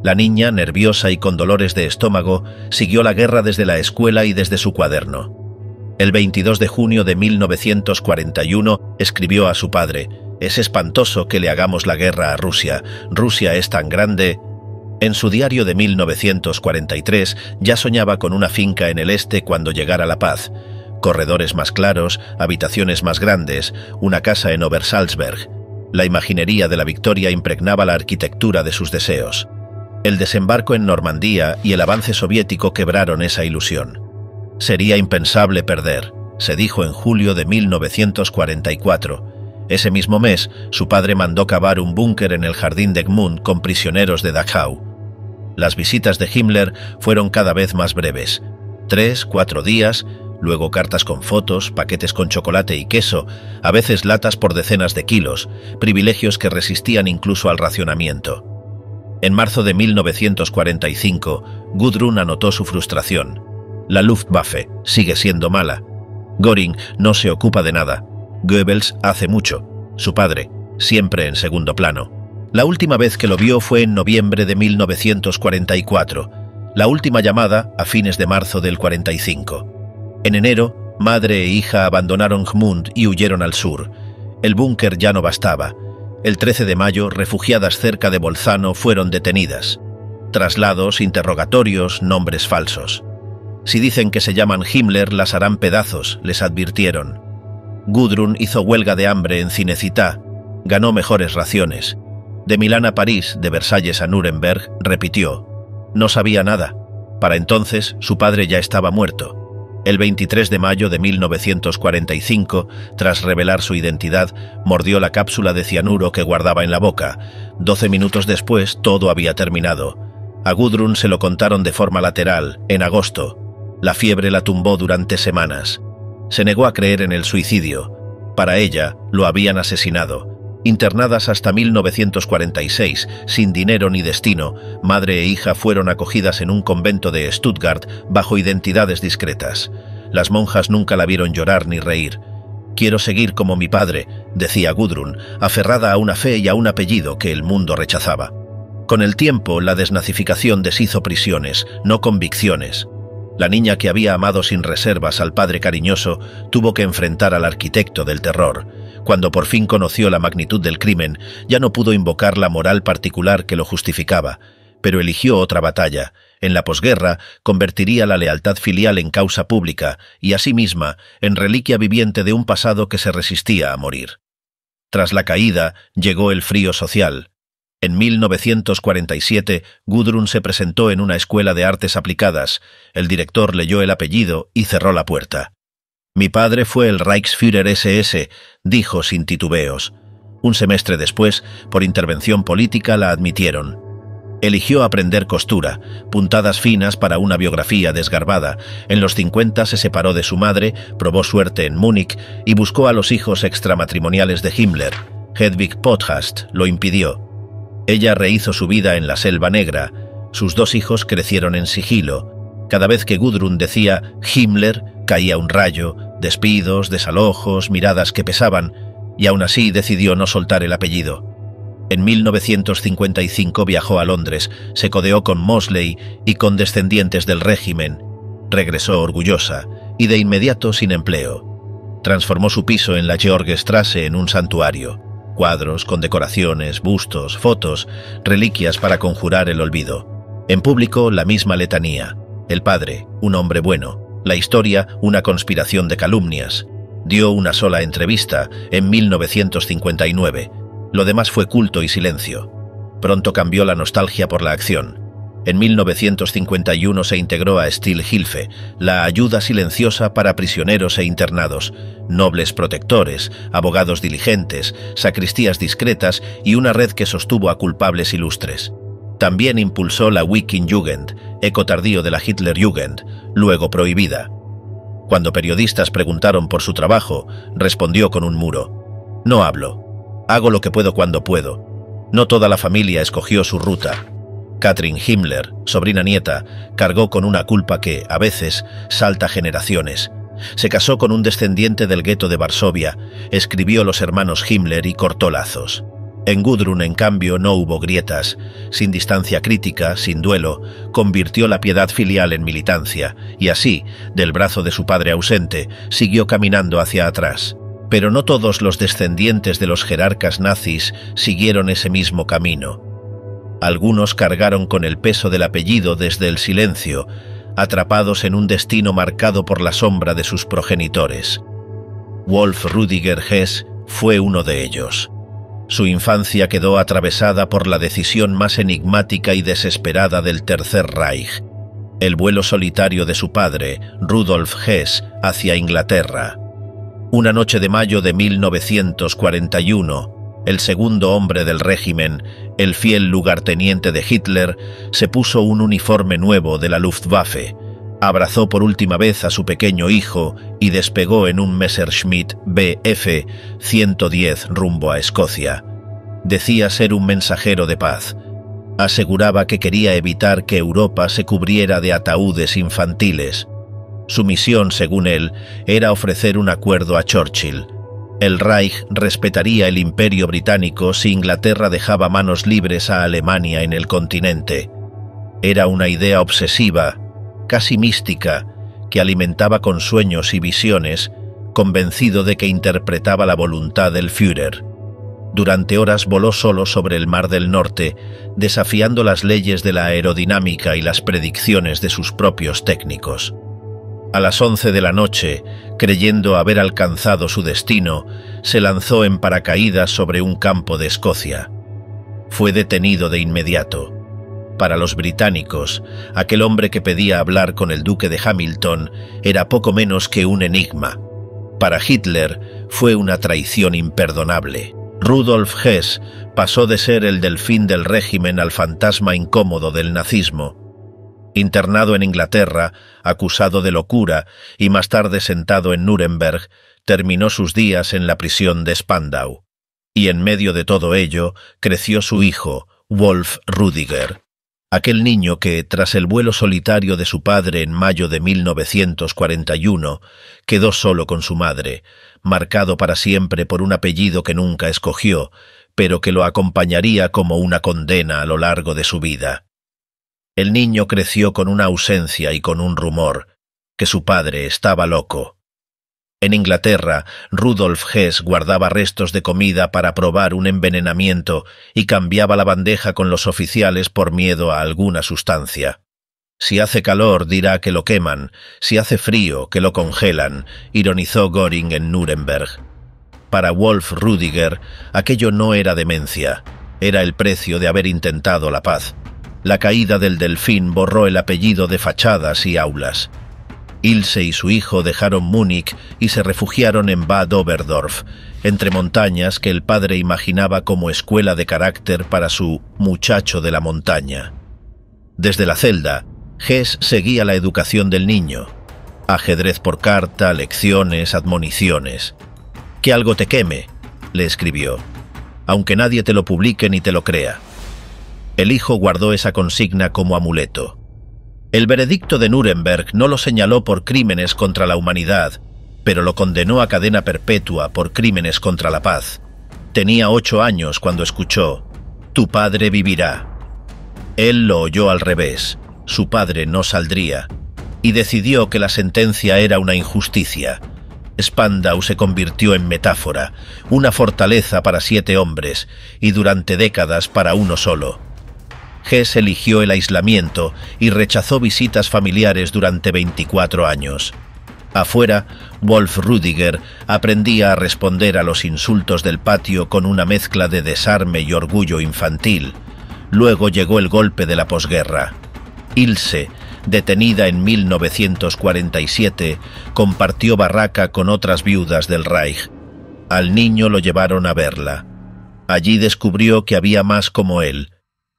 Speaker 2: La niña, nerviosa y con dolores de estómago, siguió la guerra desde la escuela y desde su cuaderno. El 22 de junio de 1941 escribió a su padre: «Es espantoso que le hagamos la guerra a Rusia. Rusia es tan grande». En su diario de 1943 ya soñaba con una finca en el este cuando llegara la paz. Corredores más claros, habitaciones más grandes, una casa en Obersalzberg. La imaginería de la victoria impregnaba la arquitectura de sus deseos. El desembarco en Normandía y el avance soviético quebraron esa ilusión. Sería impensable perder, se dijo en julio de 1944. Ese mismo mes, su padre mandó cavar un búnker en el jardín de Gmund con prisioneros de Dachau. Las visitas de Himmler fueron cada vez más breves. 3, 4 días, luego cartas con fotos, paquetes con chocolate y queso, a veces latas por decenas de kilos, privilegios que resistían incluso al racionamiento. En marzo de 1945, Gudrun anotó su frustración. La Luftwaffe sigue siendo mala. Göring no se ocupa de nada. Goebbels hace mucho. Su padre, siempre en segundo plano. La última vez que lo vio fue en noviembre de 1944. La última llamada a fines de marzo del 45. En enero, madre e hija abandonaron Gmund y huyeron al sur. El búnker ya no bastaba. El 13 de mayo, refugiadas cerca de Bolzano fueron detenidas. Traslados, interrogatorios, nombres falsos. Si dicen que se llaman Himmler, las harán pedazos, les advirtieron. Gudrun hizo huelga de hambre en Cinecittà. Ganó mejores raciones. De Milán a París, de Versalles a Nuremberg, repitió. No sabía nada. Para entonces, su padre ya estaba muerto. El 23 de mayo de 1945, tras revelar su identidad, mordió la cápsula de cianuro que guardaba en la boca. 12 minutos después, todo había terminado. A Gudrun se lo contaron de forma lateral, en agosto. La fiebre la tumbó durante semanas. Se negó a creer en el suicidio. Para ella, lo habían asesinado. Internadas hasta 1946, sin dinero ni destino, madre e hija fueron acogidas en un convento de Stuttgart bajo identidades discretas. Las monjas nunca la vieron llorar ni reír. «Quiero seguir como mi padre», decía Gudrun, aferrada a una fe y a un apellido que el mundo rechazaba. Con el tiempo, la desnazificación deshizo prisiones, no convicciones. La niña que había amado sin reservas al padre cariñoso tuvo que enfrentar al arquitecto del terror. Cuando por fin conoció la magnitud del crimen, ya no pudo invocar la moral particular que lo justificaba, pero eligió otra batalla. En la posguerra, convertiría la lealtad filial en causa pública y a sí misma en reliquia viviente de un pasado que se resistía a morir. Tras la caída, llegó el frío social. En 1947, Gudrun se presentó en una escuela de artes aplicadas. El director leyó el apellido y cerró la puerta. «Mi padre fue el Reichsführer SS», dijo sin titubeos. Un semestre después, por intervención política, la admitieron. Eligió aprender costura, puntadas finas para una biografía desgarbada. En los 50 se separó de su madre, probó suerte en Múnich y buscó a los hijos extramatrimoniales de Himmler. Hedwig Podcast lo impidió. Ella rehizo su vida en la Selva Negra. Sus 2 hijos crecieron en sigilo. Cada vez que Gudrun decía Himmler, caía un rayo, despidos, desalojos, miradas que pesaban, y aún así decidió no soltar el apellido. En 1955 viajó a Londres, se codeó con Mosley y con descendientes del régimen. Regresó orgullosa y de inmediato sin empleo. Transformó su piso en la Georgstrasse en un santuario. Cuadros, condecoraciones, bustos, fotos, reliquias para conjurar el olvido. En público, la misma letanía. El padre, un hombre bueno. La historia, una conspiración de calumnias. Dio una sola entrevista, en 1959. Lo demás fue culto y silencio. Pronto cambió la nostalgia por la acción. En 1951 se integró a Stilhilfe, la ayuda silenciosa para prisioneros e internados, nobles protectores, abogados diligentes, sacristías discretas y una red que sostuvo a culpables ilustres. También impulsó la Wikijugend, eco tardío de la Hitlerjugend, luego prohibida. Cuando periodistas preguntaron por su trabajo, respondió con un muro. «No hablo. Hago lo que puedo cuando puedo. No toda la familia escogió su ruta». Katrin Himmler, sobrina nieta, cargó con una culpa que, a veces, salta generaciones. Se casó con un descendiente del gueto de Varsovia, escribió Los hermanos Himmler y cortó lazos. En Gudrun, en cambio, no hubo grietas. Sin distancia crítica, sin duelo, convirtió la piedad filial en militancia, y así, del brazo de su padre ausente, siguió caminando hacia atrás. Pero no todos los descendientes de los jerarcas nazis siguieron ese mismo camino. Algunos cargaron con el peso del apellido desde el silencio, atrapados en un destino marcado por la sombra de sus progenitores. Wolf Rudiger Hess fue uno de ellos. Su infancia quedó atravesada por la decisión más enigmática y desesperada del Tercer Reich, el vuelo solitario de su padre, Rudolf Hess, hacia Inglaterra. Una noche de mayo de 1941, el segundo hombre del régimen, el fiel lugarteniente de Hitler, se puso un uniforme nuevo de la Luftwaffe. Abrazó por última vez a su pequeño hijo y despegó en un Messerschmitt Bf 110 rumbo a Escocia. Decía ser un mensajero de paz. Aseguraba que quería evitar que Europa se cubriera de ataúdes infantiles. Su misión, según él, era ofrecer un acuerdo a Churchill. El Reich respetaría el Imperio Británico si Inglaterra dejaba manos libres a Alemania en el continente. Era una idea obsesiva, casi mística, que alimentaba con sueños y visiones, convencido de que interpretaba la voluntad del Führer. Durante horas voló solo sobre el Mar del Norte, desafiando las leyes de la aerodinámica y las predicciones de sus propios técnicos. A las 11 de la noche, creyendo haber alcanzado su destino, se lanzó en paracaídas sobre un campo de Escocia. Fue detenido de inmediato. Para los británicos, aquel hombre que pedía hablar con el duque de Hamilton era poco menos que un enigma. Para Hitler fue una traición imperdonable. Rudolf Hess pasó de ser el delfín del régimen al fantasma incómodo del nazismo. Internado en Inglaterra, acusado de locura y más tarde sentado en Nuremberg, terminó sus días en la prisión de Spandau. Y en medio de todo ello creció su hijo, Wolf Rüdiger. Aquel niño que, tras el vuelo solitario de su padre en mayo de 1941, quedó solo con su madre, marcado para siempre por un apellido que nunca escogió, pero que lo acompañaría como una condena a lo largo de su vida. El niño creció con una ausencia y con un rumor, que su padre estaba loco. En Inglaterra, Rudolf Hess guardaba restos de comida para probar un envenenamiento y cambiaba la bandeja con los oficiales por miedo a alguna sustancia. Si hace calor, dirá que lo queman; si hace frío, que lo congelan, ironizó Göring en Nuremberg. Para Wolf Rüdiger, aquello no era demencia, era el precio de haber intentado la paz. La caída del delfín borró el apellido de fachadas y aulas. Ilse y su hijo dejaron Múnich y se refugiaron en Bad Oberdorf, entre montañas que el padre imaginaba como escuela de carácter para su muchacho de la montaña. Desde la celda, Hess seguía la educación del niño. Ajedrez por carta, lecciones, admoniciones. «Que algo te queme», le escribió, «aunque nadie te lo publique ni te lo crea». El hijo guardó esa consigna como amuleto. El veredicto de Nuremberg no lo señaló por crímenes contra la humanidad, pero lo condenó a cadena perpetua por crímenes contra la paz. Tenía 8 años cuando escuchó: «Tu padre vivirá». Él lo oyó al revés: su padre no saldría, y decidió que la sentencia era una injusticia. Spandau se convirtió en metáfora, una fortaleza para 7 hombres, y durante décadas para uno solo. Hess eligió el aislamiento y rechazó visitas familiares durante 24 años. Afuera, Wolf Rüdiger aprendía a responder a los insultos del patio con una mezcla de desarme y orgullo infantil. Luego llegó el golpe de la posguerra. Ilse, detenida en 1947, compartió barraca con otras viudas del Reich. Al niño lo llevaron a verla. Allí descubrió que había más como él,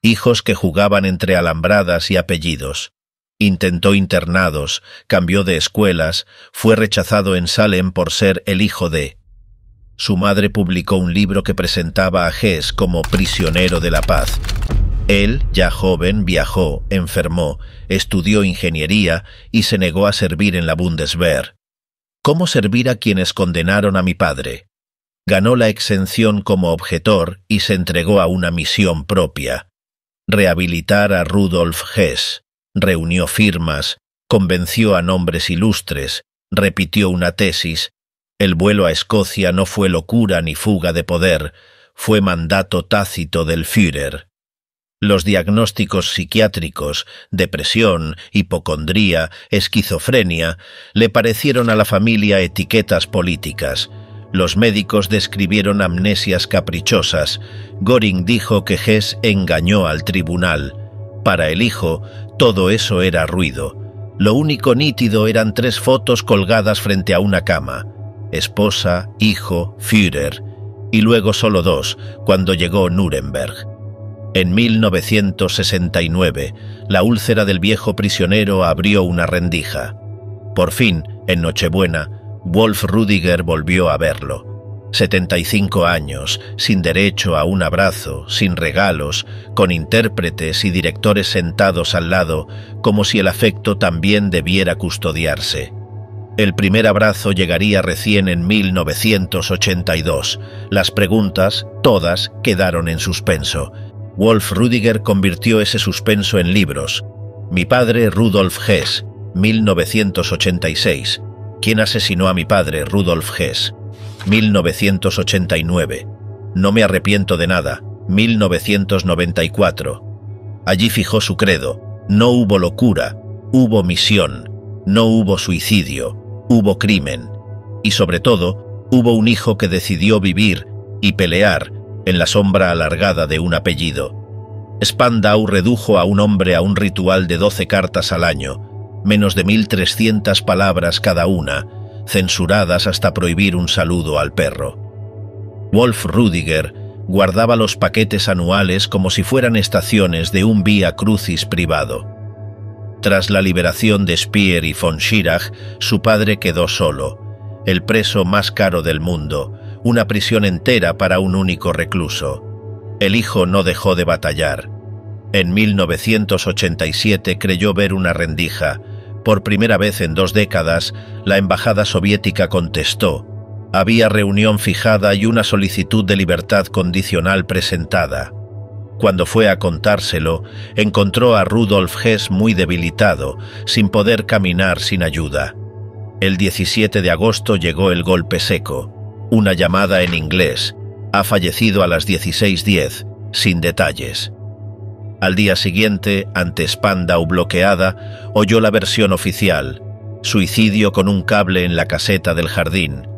Speaker 2: hijos que jugaban entre alambradas y apellidos. Intentó internados, cambió de escuelas, fue rechazado en Salem por ser el hijo de. Su madre publicó un libro que presentaba a Hess como prisionero de la paz. Él, ya joven, viajó, enfermó, estudió ingeniería y se negó a servir en la Bundeswehr. ¿Cómo servir a quienes condenaron a mi padre? Ganó la exención como objetor y se entregó a una misión propia: rehabilitar a Rudolf Hess. Reunió firmas, convenció a nombres ilustres, repitió una tesis. El vuelo a Escocia no fue locura ni fuga de poder, fue mandato tácito del Führer. Los diagnósticos psiquiátricos, depresión, hipocondría, esquizofrenia, le parecieron a la familia etiquetas políticas. Los médicos describieron amnesias caprichosas. Göring dijo que Hess engañó al tribunal. Para el hijo, todo eso era ruido. Lo único nítido eran 3 fotos colgadas frente a una cama: esposa, hijo, Führer, y luego solo 2, cuando llegó Nuremberg. En 1969, la úlcera del viejo prisionero abrió una rendija. Por fin, en Nochebuena, Wolf Rudiger volvió a verlo. 75 años, sin derecho a un abrazo, sin regalos, con intérpretes y directores sentados al lado, como si el afecto también debiera custodiarse. El primer abrazo llegaría recién en 1982. Las preguntas, todas, quedaron en suspenso. Wolf Rudiger convirtió ese suspenso en libros. Mi padre, Rudolf Hess, 1986. ¿Quién asesinó a mi padre, Rudolf Hess? 1989. No me arrepiento de nada, 1994. Allí fijó su credo: no hubo locura, hubo misión, no hubo suicidio, hubo crimen. Y sobre todo, hubo un hijo que decidió vivir y pelear en la sombra alargada de un apellido. Spandau redujo a un hombre a un ritual de 12 cartas al año, menos de 1300 palabras cada una, censuradas hasta prohibir un saludo al perro. Wolf Rudiger guardaba los paquetes anuales como si fueran estaciones de un vía crucis privado. Tras la liberación de Speer y von Schirach, su padre quedó solo, el preso más caro del mundo, una prisión entera para un único recluso. El hijo no dejó de batallar. En 1987 creyó ver una rendija. Por primera vez en 2 décadas, la embajada soviética contestó. Había reunión fijada y una solicitud de libertad condicional presentada. Cuando fue a contárselo, encontró a Rudolf Hess muy debilitado, sin poder caminar sin ayuda. El 17 de agosto llegó el golpe seco. Una llamada en inglés. Ha fallecido a las 16:10, sin detalles. Al día siguiente, ante Spandau bloqueada, oyó la versión oficial: suicidio con un cable en la caseta del jardín.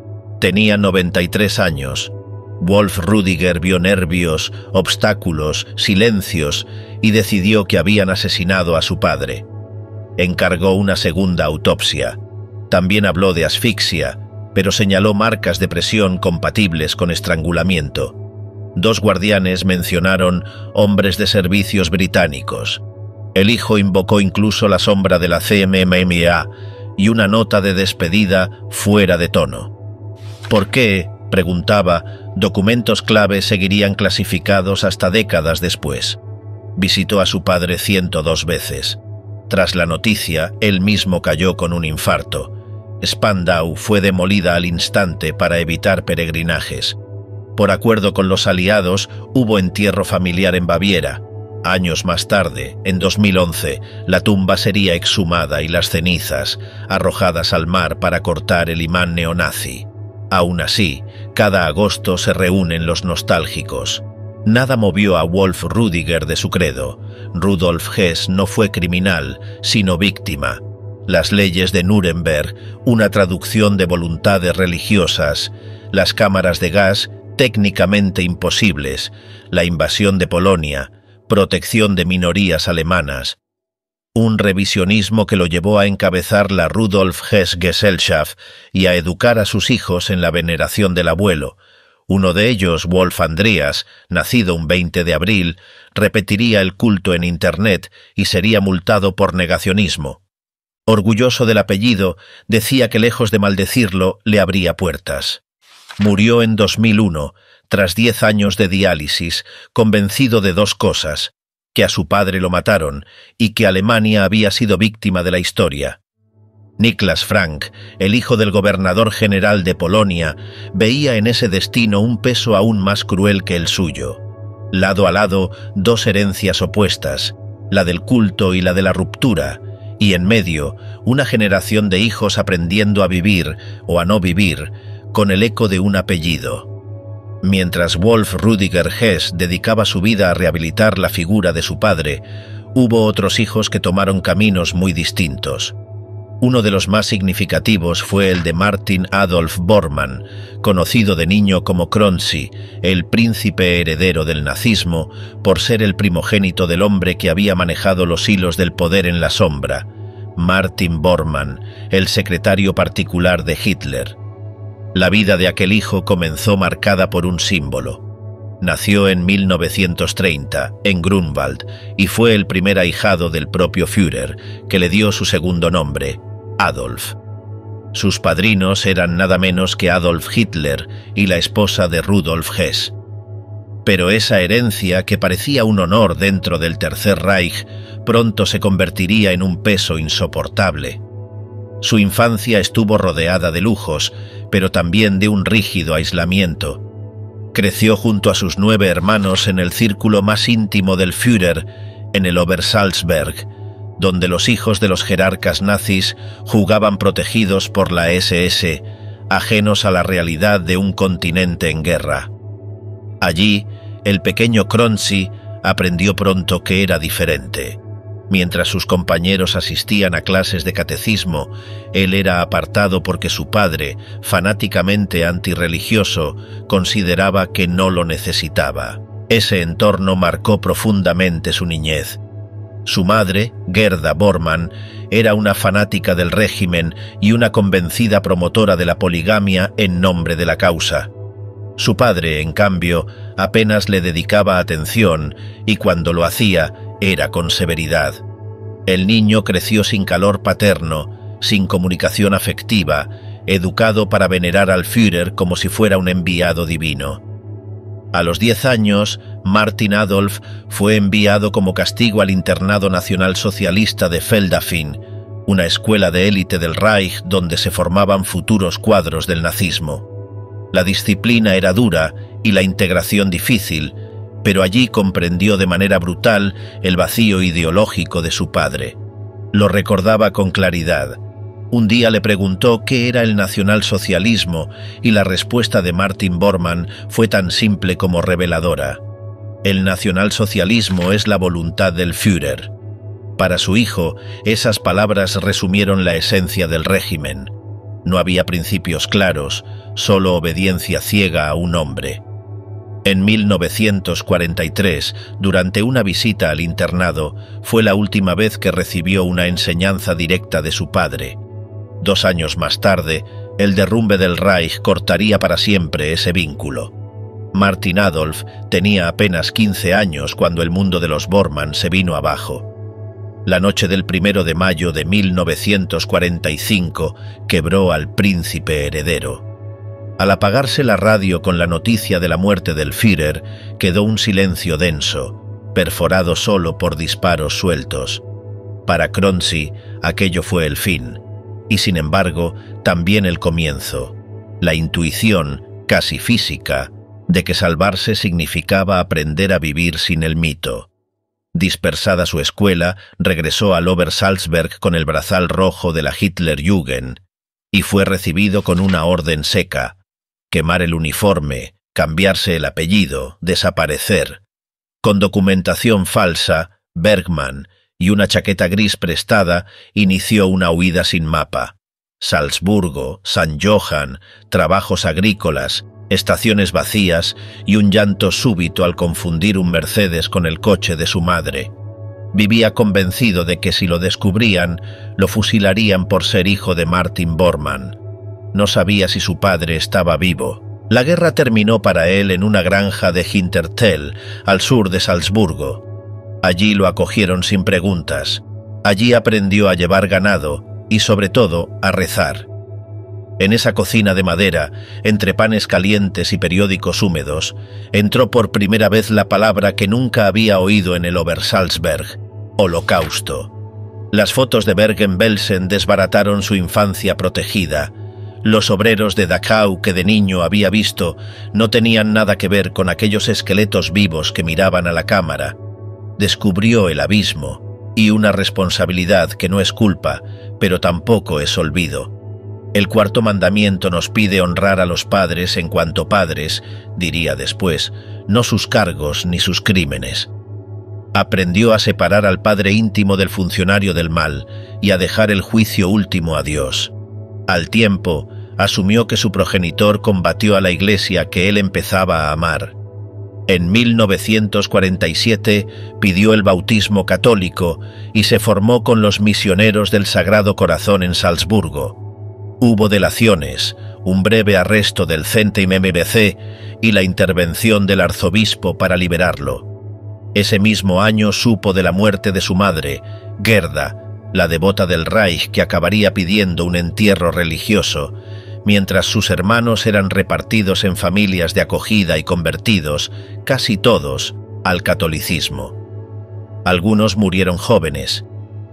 Speaker 2: Tenía 93 años. Wolf Rudiger vio nervios, obstáculos, silencios y decidió que habían asesinado a su padre. Encargó una segunda autopsia. También habló de asfixia, pero señaló marcas de presión compatibles con estrangulamiento. 2 guardianes mencionaron hombres de servicios británicos. El hijo invocó incluso la sombra de la CMMA y una nota de despedida fuera de tono. ¿Por qué, preguntaba, documentos clave seguirían clasificados hasta décadas después? Visitó a su padre 102 veces. Tras la noticia, él mismo cayó con un infarto. Spandau fue demolida al instante para evitar peregrinajes. Por acuerdo con los aliados, hubo entierro familiar en Baviera. Años más tarde, en 2011, la tumba sería exhumada y las cenizas arrojadas al mar para cortar el imán neonazi. Aún así, cada agosto se reúnen los nostálgicos. Nada movió a Wolf Rudiger de su credo. Rudolf Hess no fue criminal, sino víctima. Las leyes de Nuremberg, una traducción de voluntades religiosas, las cámaras de gas, técnicamente imposibles, la invasión de Polonia, protección de minorías alemanas. Un revisionismo que lo llevó a encabezar la Rudolf Hess Gesellschaft y a educar a sus hijos en la veneración del abuelo. Uno de ellos, Wolf Andreas, nacido un 20 de abril, repetiría el culto en Internet y sería multado por negacionismo. Orgulloso del apellido, decía que lejos de maldecirlo, le abría puertas. Murió en 2001, tras 10 años de diálisis, convencido de 2 cosas: que a su padre lo mataron y que Alemania había sido víctima de la historia. Niklas Frank, el hijo del gobernador general de Polonia, veía en ese destino un peso aún más cruel que el suyo. Lado a lado, 2 herencias opuestas, la del culto y la de la ruptura, y en medio, una generación de hijos aprendiendo a vivir o a no vivir, con el eco de un apellido. Mientras Wolf Rudiger Hess dedicaba su vida a rehabilitar la figura de su padre, hubo otros hijos que tomaron caminos muy distintos. Uno de los más significativos fue el de Martin Adolf Bormann, conocido de niño como Kronzi, el príncipe heredero del nazismo, por ser el primogénito del hombre que había manejado los hilos del poder en la sombra. Martin Bormann, el secretario particular de Hitler. La vida de aquel hijo comenzó marcada por un símbolo. Nació en 1930, en Grunwald, y fue el primer ahijado del propio Führer, que le dio su segundo nombre, Adolf. Sus padrinos eran nada menos que Adolf Hitler y la esposa de Rudolf Hess. Pero esa herencia, que parecía un honor dentro del Tercer Reich, pronto se convertiría en un peso insoportable. Su infancia estuvo rodeada de lujos, pero también de un rígido aislamiento. Creció junto a sus 9 hermanos en el círculo más íntimo del Führer, en el Obersalzberg, donde los hijos de los jerarcas nazis jugaban protegidos por la SS, ajenos a la realidad de un continente en guerra. Allí, el pequeño Krönzi aprendió pronto que era diferente. Mientras sus compañeros asistían a clases de catecismo, él era apartado porque su padre, fanáticamente antirreligioso, consideraba que no lo necesitaba. Ese entorno marcó profundamente su niñez. Su madre, Gerda Bormann, era una fanática del régimen y una convencida promotora de la poligamia en nombre de la causa. Su padre, en cambio, apenas le dedicaba atención y cuando lo hacía, era con severidad. El niño creció sin calor paterno, sin comunicación afectiva, educado para venerar al Führer como si fuera un enviado divino. A los 10 años, Martin Adolf fue enviado como castigo al internado nacionalsocialista de Feldafin, una escuela de élite del Reich donde se formaban futuros cuadros del nazismo. La disciplina era dura y la integración difícil, pero allí comprendió de manera brutal el vacío ideológico de su padre. Lo recordaba con claridad. Un día le preguntó qué era el nacionalsocialismo y la respuesta de Martin Bormann fue tan simple como reveladora. El nacionalsocialismo es la voluntad del Führer. Para su hijo, esas palabras resumieron la esencia del régimen. No había principios claros, solo obediencia ciega a un hombre. En 1943, durante una visita al internado, fue la última vez que recibió una enseñanza directa de su padre. 2 años más tarde, el derrumbe del Reich cortaría para siempre ese vínculo. Martin Adolf tenía apenas 15 años cuando el mundo de los Bormann se vino abajo. La noche del 1 de mayo de 1945 quebró al príncipe heredero. Al apagarse la radio con la noticia de la muerte del Führer, quedó un silencio denso, perforado solo por disparos sueltos. Para Krönzi, aquello fue el fin, y sin embargo, también el comienzo. La intuición, casi física, de que salvarse significaba aprender a vivir sin el mito. Dispersada su escuela, regresó al Obersalzberg con el brazal rojo de la Hitlerjugend y fue recibido con una orden seca: quemar el uniforme, cambiarse el apellido, desaparecer. Con documentación falsa, Bergmann y una chaqueta gris prestada, inició una huida sin mapa. Salzburgo, San Johann, trabajos agrícolas, estaciones vacías y un llanto súbito al confundir un Mercedes con el coche de su madre. Vivía convencido de que si lo descubrían, lo fusilarían por ser hijo de Martin Bormann. No sabía si su padre estaba vivo. La guerra terminó para él en una granja de Hintertell, al sur de Salzburgo. Allí lo acogieron sin preguntas. Allí aprendió a llevar ganado y, sobre todo, a rezar. En esa cocina de madera, entre panes calientes y periódicos húmedos, entró por primera vez la palabra que nunca había oído en el Obersalzberg: holocausto. Las fotos de Bergen-Belsen desbarataron su infancia protegida. Los obreros de Dachau que de niño había visto no tenían nada que ver con aquellos esqueletos vivos que miraban a la cámara. Descubrió el abismo y una responsabilidad que no es culpa, pero tampoco es olvido. El cuarto mandamiento nos pide honrar a los padres en cuanto padres, diría después, no sus cargos ni sus crímenes. Aprendió a separar al padre íntimo del funcionario del mal y a dejar el juicio último a Dios. Al tiempo, asumió que su progenitor combatió a la Iglesia que él empezaba a amar. En 1947 pidió el bautismo católico y se formó con los misioneros del Sagrado Corazón en Salzburgo. Hubo delaciones, un breve arresto del Centeim MBC y la intervención del arzobispo para liberarlo. Ese mismo año supo de la muerte de su madre, Gerda, la devota del Reich que acabaría pidiendo un entierro religioso, mientras sus hermanos eran repartidos en familias de acogida y convertidos, casi todos, al catolicismo. Algunos murieron jóvenes,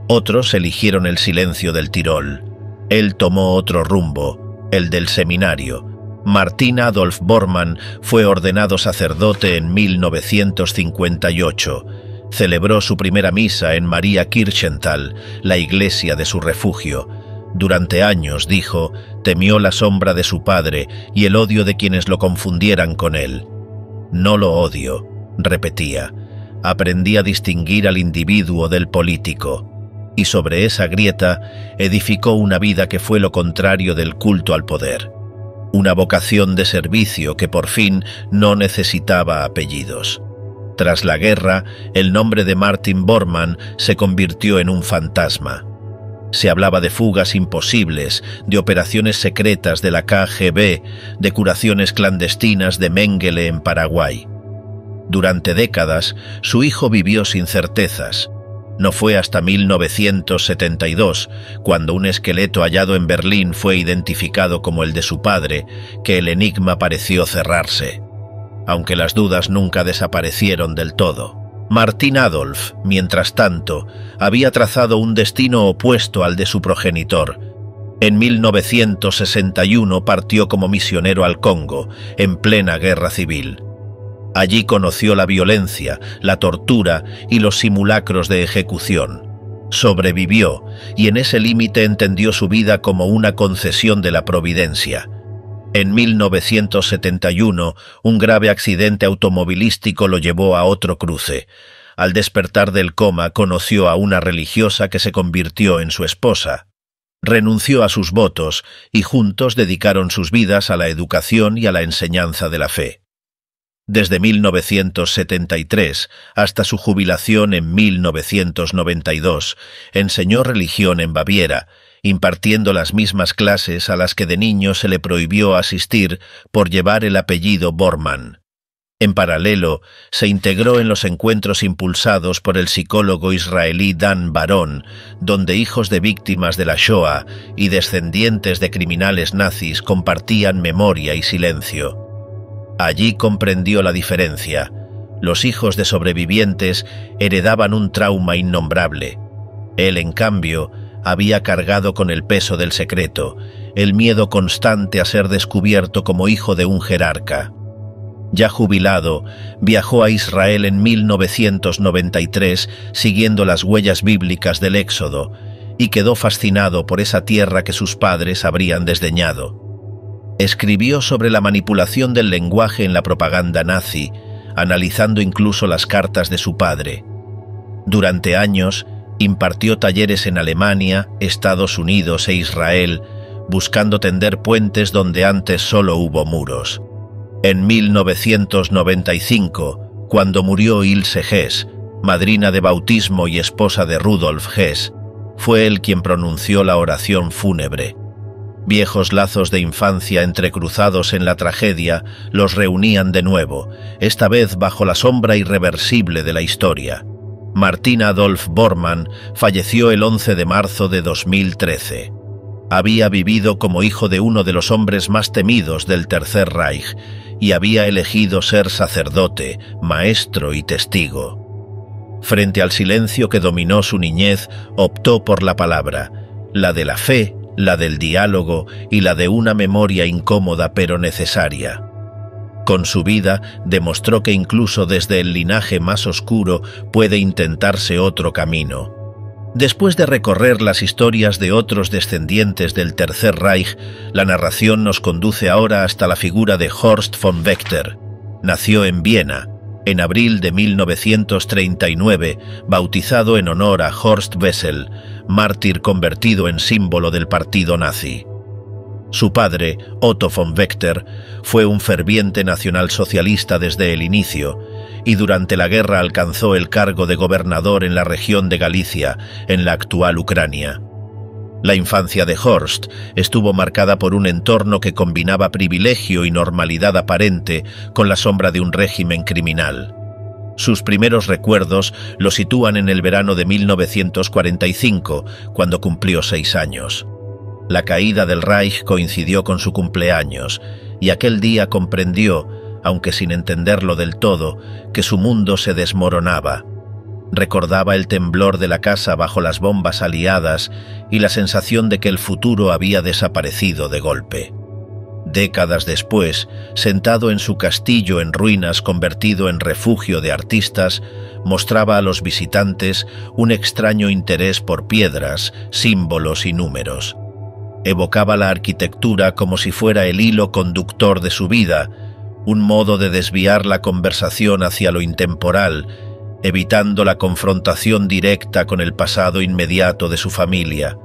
Speaker 2: otros eligieron el silencio del Tirol. Él tomó otro rumbo, el del seminario. Martin Adolf Bormann fue ordenado sacerdote en 1958. Celebró su primera misa en Maria Kirchenthal, la iglesia de su refugio. Durante años, dijo, temió la sombra de su padre y el odio de quienes lo confundieran con él. No lo odio, repetía. Aprendí a distinguir al individuo del político. Y sobre esa grieta edificó una vida que fue lo contrario del culto al poder. Una vocación de servicio que por fin no necesitaba apellidos. Tras la guerra, el nombre de Martin Bormann se convirtió en un fantasma. Se hablaba de fugas imposibles, de operaciones secretas de la KGB, de curaciones clandestinas de Mengele en Paraguay. Durante décadas, su hijo vivió sin certezas. No fue hasta 1972, cuando un esqueleto hallado en Berlín fue identificado como el de su padre, que el enigma pareció cerrarse. Aunque las dudas nunca desaparecieron del todo. Martin Adolf, mientras tanto, había trazado un destino opuesto al de su progenitor. En 1961 partió como misionero al Congo, en plena guerra civil. Allí conoció la violencia, la tortura y los simulacros de ejecución. Sobrevivió y en ese límite entendió su vida como una concesión de la providencia. En 1971, un grave accidente automovilístico lo llevó a otro cruce. Al despertar del coma, conoció a una religiosa que se convirtió en su esposa. Renunció a sus votos y juntos dedicaron sus vidas a la educación y a la enseñanza de la fe. Desde 1973 hasta su jubilación en 1992, enseñó religión en Baviera, impartiendo las mismas clases a las que de niño se le prohibió asistir por llevar el apellido Bormann. En paralelo, se integró en los encuentros impulsados por el psicólogo israelí Dan Baron, donde hijos de víctimas de la Shoah y descendientes de criminales nazis compartían memoria y silencio. Allí comprendió la diferencia. Los hijos de sobrevivientes heredaban un trauma innombrable. Él, en cambio, había cargado con el peso del secreto, el miedo constante a ser descubierto como hijo de un jerarca. Ya jubilado, viajó a Israel en 1993 siguiendo las huellas bíblicas del Éxodo y quedó fascinado por esa tierra que sus padres habrían desdeñado. Escribió sobre la manipulación del lenguaje en la propaganda nazi, analizando incluso las cartas de su padre. Durante años, impartió talleres en Alemania, Estados Unidos e Israel, buscando tender puentes donde antes solo hubo muros. En 1995, cuando murió Ilse Hess, madrina de bautismo y esposa de Rudolf Hess, fue él quien pronunció la oración fúnebre. Viejos lazos de infancia entrecruzados en la tragedia los reunían de nuevo, esta vez bajo la sombra irreversible de la historia. Martin Adolf Bormann falleció el 11 de marzo de 2013. Había vivido como hijo de uno de los hombres más temidos del Tercer Reich y había elegido ser sacerdote, maestro y testigo. Frente al silencio que dominó su niñez, optó por la palabra, la de la fe, la del diálogo y la de una memoria incómoda pero necesaria. Con su vida demostró que incluso desde el linaje más oscuro puede intentarse otro camino. Después de recorrer las historias de otros descendientes del Tercer Reich, la narración nos conduce ahora hasta la figura de Horst von Wechter. Nació en Viena, en abril de 1939, bautizado en honor a Horst Wessel, mártir convertido en símbolo del partido nazi. Su padre, Otto von Wechter, fue un ferviente nacionalsocialista desde el inicio y durante la guerra alcanzó el cargo de gobernador en la región de Galicia, en la actual Ucrania. La infancia de Horst estuvo marcada por un entorno que combinaba privilegio y normalidad aparente con la sombra de un régimen criminal. Sus primeros recuerdos lo sitúan en el verano de 1945, cuando cumplió 6 años. La caída del Reich coincidió con su cumpleaños, y aquel día comprendió, aunque sin entenderlo del todo, que su mundo se desmoronaba. Recordaba el temblor de la casa bajo las bombas aliadas y la sensación de que el futuro había desaparecido de golpe. Décadas después, sentado en su castillo en ruinas convertido en refugio de artistas, mostraba a los visitantes un extraño interés por piedras, símbolos y números. Evocaba la arquitectura como si fuera el hilo conductor de su vida, un modo de desviar la conversación hacia lo intemporal, evitando la confrontación directa con el pasado inmediato de su familia.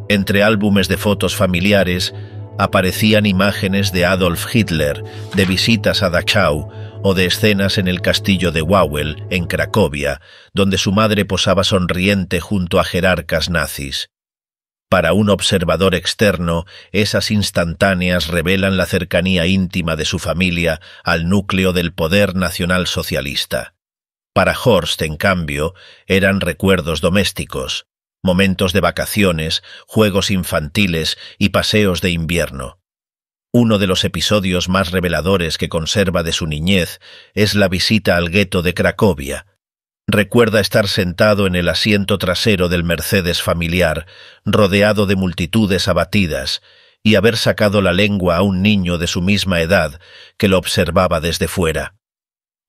Speaker 2: Entre álbumes de fotos familiares aparecían imágenes de Adolf Hitler, de visitas a Dachau o de escenas en el castillo de Wawel, en Cracovia, donde su madre posaba sonriente junto a jerarcas nazis. Para un observador externo, esas instantáneas revelan la cercanía íntima de su familia al núcleo del poder nacionalsocialista. Para Horst, en cambio, eran recuerdos domésticos, momentos de vacaciones, juegos infantiles y paseos de invierno. Uno de los episodios más reveladores que conserva de su niñez es la visita al gueto de Cracovia. Recuerda estar sentado en el asiento trasero del Mercedes familiar, rodeado de multitudes abatidas, y haber sacado la lengua a un niño de su misma edad que lo observaba desde fuera.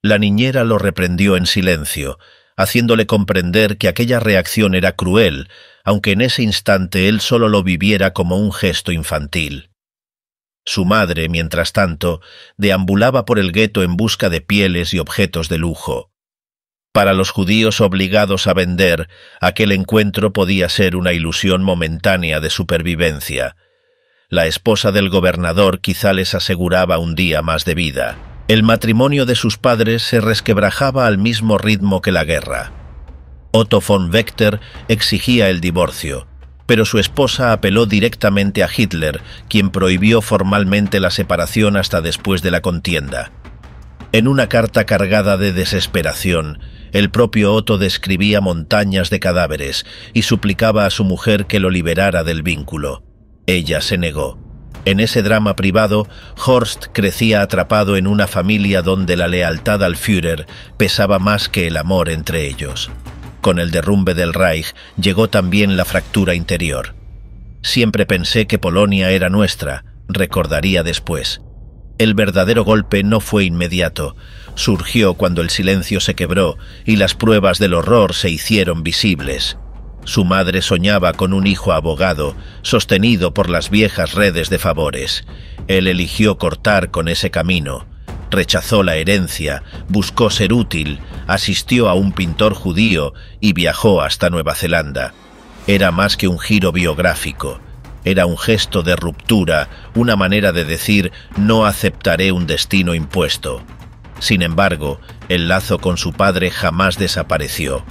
Speaker 2: La niñera lo reprendió en silencio, haciéndole comprender que aquella reacción era cruel, aunque en ese instante él solo lo viviera como un gesto infantil. Su madre, mientras tanto, deambulaba por el gueto en busca de pieles y objetos de lujo. Para los judíos obligados a vender, aquel encuentro podía ser una ilusión momentánea de supervivencia. La esposa del gobernador quizá les aseguraba un día más de vida. El matrimonio de sus padres se resquebrajaba al mismo ritmo que la guerra. Otto von Wechter exigía el divorcio, pero su esposa apeló directamente a Hitler, quien prohibió formalmente la separación hasta después de la contienda. En una carta cargada de desesperación, el propio Otto describía montañas de cadáveres y suplicaba a su mujer que lo liberara del vínculo. Ella se negó. En ese drama privado, Horst crecía atrapado en una familia donde la lealtad al Führer pesaba más que el amor entre ellos. Con el derrumbe del Reich llegó también la fractura interior. Siempre pensé que Polonia era nuestra, recordaría después. El verdadero golpe no fue inmediato. Surgió cuando el silencio se quebró y las pruebas del horror se hicieron visibles. Su madre soñaba con un hijo abogado, sostenido por las viejas redes de favores. Él eligió cortar con ese camino. Rechazó la herencia, buscó ser útil, asistió a un pintor judío y viajó hasta Nueva Zelanda. Era más que un giro biográfico. Era un gesto de ruptura, una manera de decir «no aceptaré un destino impuesto». Sin embargo, el lazo con su padre jamás desapareció.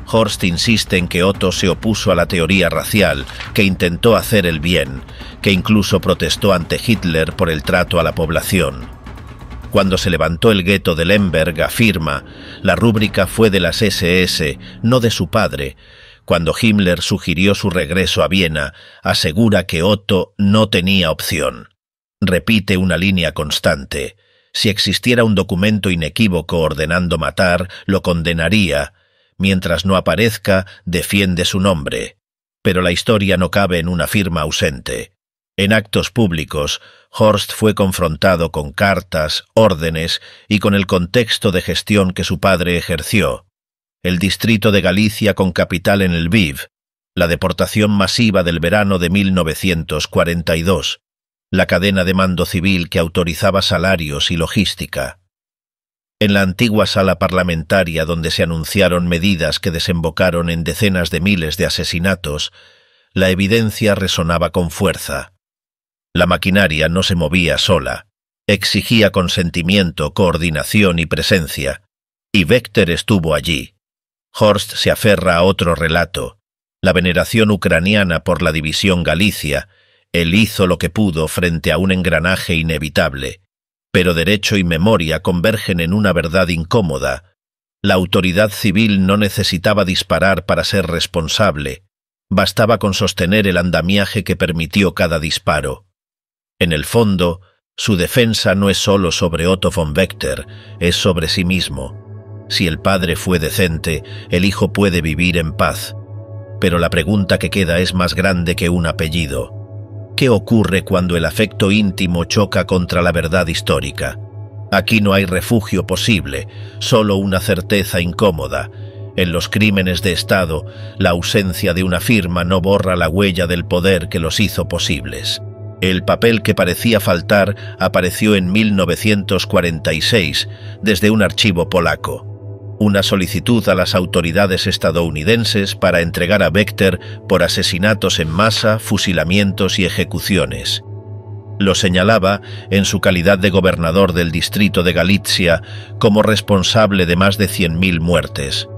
Speaker 2: Horst insiste en que Otto se opuso a la teoría racial, que intentó hacer el bien, que incluso protestó ante Hitler por el trato a la población. Cuando se levantó el gueto de Lemberg, afirma, la rúbrica fue de las SS, no de su padre. Cuando Himmler sugirió su regreso a Viena, asegura que Otto no tenía opción. Repite una línea constante. Si existiera un documento inequívoco ordenando matar, lo condenaría. Mientras no aparezca, defiende su nombre. Pero la historia no cabe en una firma ausente. En actos públicos, Horst fue confrontado con cartas, órdenes y con el contexto de gestión que su padre ejerció. El distrito de Galicia con capital en Lviv, la deportación masiva del verano de 1942, la cadena de mando civil que autorizaba salarios y logística. En la antigua sala parlamentaria donde se anunciaron medidas que desembocaron en decenas de miles de asesinatos, la evidencia resonaba con fuerza. La maquinaria no se movía sola, exigía consentimiento, coordinación y presencia, y Wechter estuvo allí. Horst se aferra a otro relato. La veneración ucraniana por la división Galicia, él hizo lo que pudo frente a un engranaje inevitable, pero derecho y memoria convergen en una verdad incómoda. La autoridad civil no necesitaba disparar para ser responsable, bastaba con sostener el andamiaje que permitió cada disparo. En el fondo, su defensa no es solo sobre Otto von Beckter, es sobre sí mismo. Si el padre fue decente, el hijo puede vivir en paz. Pero la pregunta que queda es más grande que un apellido. ¿Qué ocurre cuando el afecto íntimo choca contra la verdad histórica? Aquí no hay refugio posible, solo una certeza incómoda. En los crímenes de Estado, la ausencia de una firma no borra la huella del poder que los hizo posibles. El papel que parecía faltar apareció en 1946 desde un archivo polaco. Una solicitud a las autoridades estadounidenses para entregar a Beckter por asesinatos en masa, fusilamientos y ejecuciones. Lo señalaba, en su calidad de gobernador del distrito de Galitzia, como responsable de más de 100.000 muertes.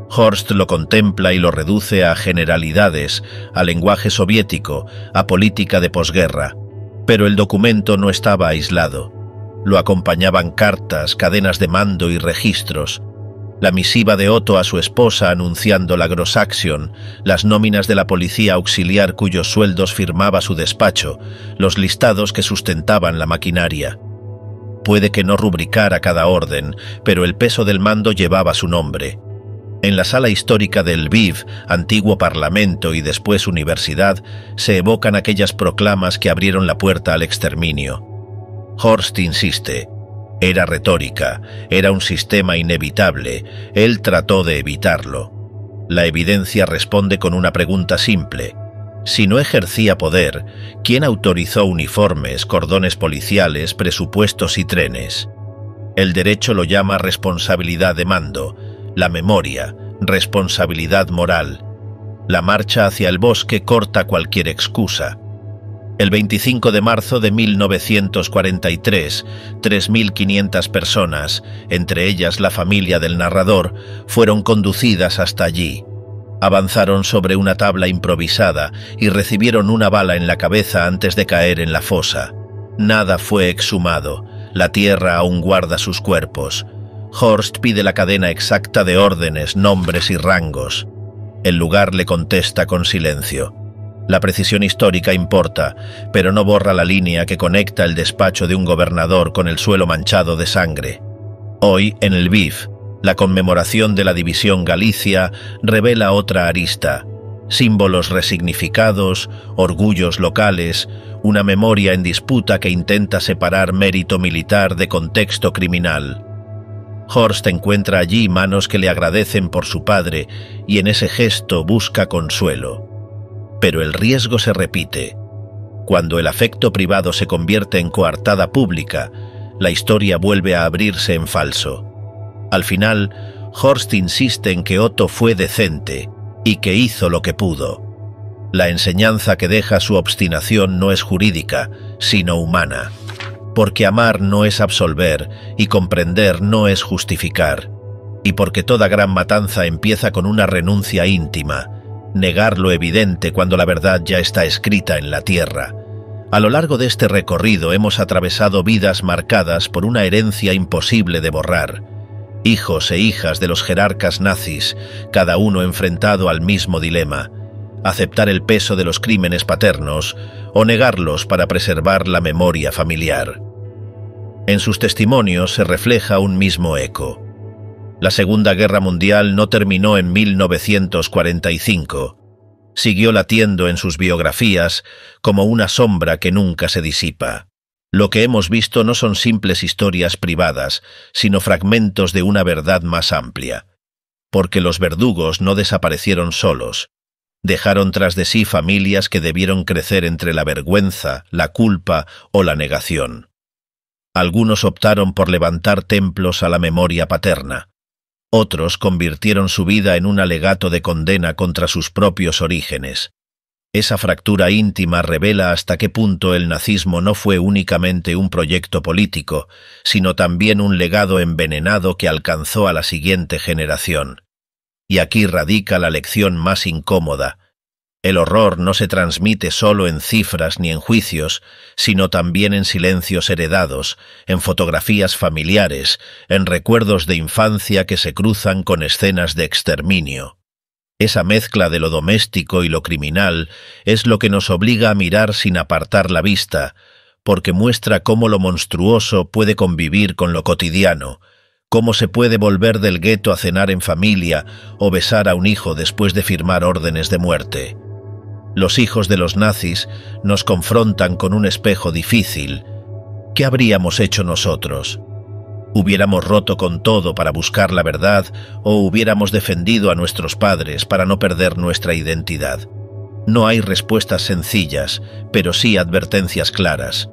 Speaker 2: Horst lo contempla y lo reduce a generalidades, a lenguaje soviético, a política de posguerra. Pero el documento no estaba aislado. Lo acompañaban cartas, cadenas de mando y registros. La misiva de Otto a su esposa anunciando la Grossaktion, las nóminas de la policía auxiliar cuyos sueldos firmaba su despacho, los listados que sustentaban la maquinaria. Puede que no rubricara cada orden, pero el peso del mando llevaba su nombre. En la sala histórica de Lviv, antiguo parlamento y después universidad, se evocan aquellas proclamas que abrieron la puerta al exterminio. Horst insiste. Era retórica, era un sistema inevitable, él trató de evitarlo. La evidencia responde con una pregunta simple. Si no ejercía poder, ¿quién autorizó uniformes, cordones policiales, presupuestos y trenes? El derecho lo llama responsabilidad de mando, la memoria, responsabilidad moral. La marcha hacia el bosque corta cualquier excusa. El 25 de marzo de 1943, 3.500 personas, entre ellas la familia del narrador, fueron conducidas hasta allí. Avanzaron sobre una tabla improvisada y recibieron una bala en la cabeza antes de caer en la fosa. Nada fue exhumado, la tierra aún guarda sus cuerpos. Horst pide la cadena exacta de órdenes, nombres y rangos. El lugar le contesta con silencio. La precisión histórica importa, pero no borra la línea que conecta el despacho de un gobernador con el suelo manchado de sangre. Hoy, en Lviv, la conmemoración de la división Galicia revela otra arista. Símbolos resignificados, orgullos locales, una memoria en disputa que intenta separar mérito militar de contexto criminal. Horst encuentra allí manos que le agradecen por su padre y en ese gesto busca consuelo. Pero el riesgo se repite. Cuando el afecto privado se convierte en coartada pública, la historia vuelve a abrirse en falso. Al final, Horst insiste en que Otto fue decente y que hizo lo que pudo. La enseñanza que deja su obstinación no es jurídica, sino humana. Porque amar no es absolver y comprender no es justificar. Y porque toda gran matanza empieza con una renuncia íntima. Negar lo evidente cuando la verdad ya está escrita en la tierra. A lo largo de este recorrido hemos atravesado vidas marcadas por una herencia imposible de borrar. Hijos e hijas de los jerarcas nazis, cada uno enfrentado al mismo dilema: aceptar el peso de los crímenes paternos o negarlos para preservar la memoria familiar. En sus testimonios se refleja un mismo eco. La Segunda Guerra Mundial no terminó en 1945. Siguió latiendo en sus biografías como una sombra que nunca se disipa. Lo que hemos visto no son simples historias privadas, sino fragmentos de una verdad más amplia. Porque los verdugos no desaparecieron solos. Dejaron tras de sí familias que debieron crecer entre la vergüenza, la culpa o la negación. Algunos optaron por levantar templos a la memoria paterna. Otros convirtieron su vida en un alegato de condena contra sus propios orígenes. Esa fractura íntima revela hasta qué punto el nazismo no fue únicamente un proyecto político, sino también un legado envenenado que alcanzó a la siguiente generación. Y aquí radica la lección más incómoda: El horror no se transmite solo en cifras ni en juicios, sino también en silencios heredados, en fotografías familiares, en recuerdos de infancia que se cruzan con escenas de exterminio. Esa mezcla de lo doméstico y lo criminal es lo que nos obliga a mirar sin apartar la vista, porque muestra cómo lo monstruoso puede convivir con lo cotidiano, cómo se puede volver del gueto a cenar en familia o besar a un hijo después de firmar órdenes de muerte. Los hijos de los nazis nos confrontan con un espejo difícil. ¿Qué habríamos hecho nosotros? ¿Hubiéramos roto con todo para buscar la verdad o hubiéramos defendido a nuestros padres para no perder nuestra identidad? No hay respuestas sencillas, pero sí advertencias claras.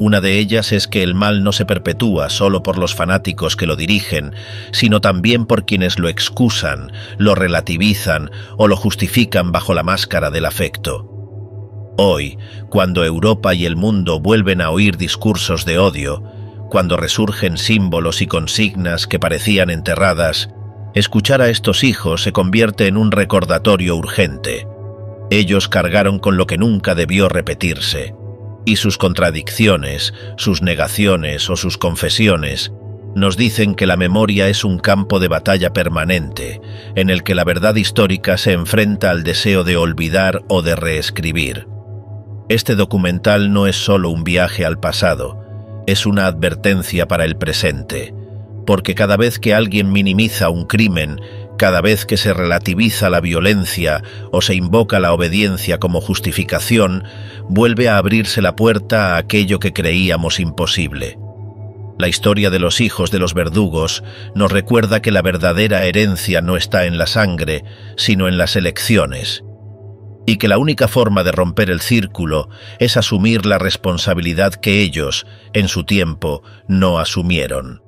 Speaker 2: Una de ellas es que el mal no se perpetúa solo por los fanáticos que lo dirigen, sino también por quienes lo excusan, lo relativizan o lo justifican bajo la máscara del afecto. Hoy, cuando Europa y el mundo vuelven a oír discursos de odio, cuando resurgen símbolos y consignas que parecían enterradas, escuchar a estos hijos se convierte en un recordatorio urgente. Ellos cargaron con lo que nunca debió repetirse. Y sus contradicciones, sus negaciones o sus confesiones nos dicen que la memoria es un campo de batalla permanente, en el que la verdad histórica se enfrenta al deseo de olvidar o de reescribir. Este documental no es solo un viaje al pasado, es una advertencia para el presente, porque cada vez que alguien minimiza un crimen, cada vez que se relativiza la violencia o se invoca la obediencia como justificación, vuelve a abrirse la puerta a aquello que creíamos imposible. La historia de los hijos de los verdugos nos recuerda que la verdadera herencia no está en la sangre, sino en las elecciones, y que la única forma de romper el círculo es asumir la responsabilidad que ellos, en su tiempo, no asumieron.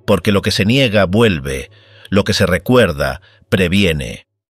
Speaker 2: Porque lo que se niega vuelve, lo que se recuerda previene.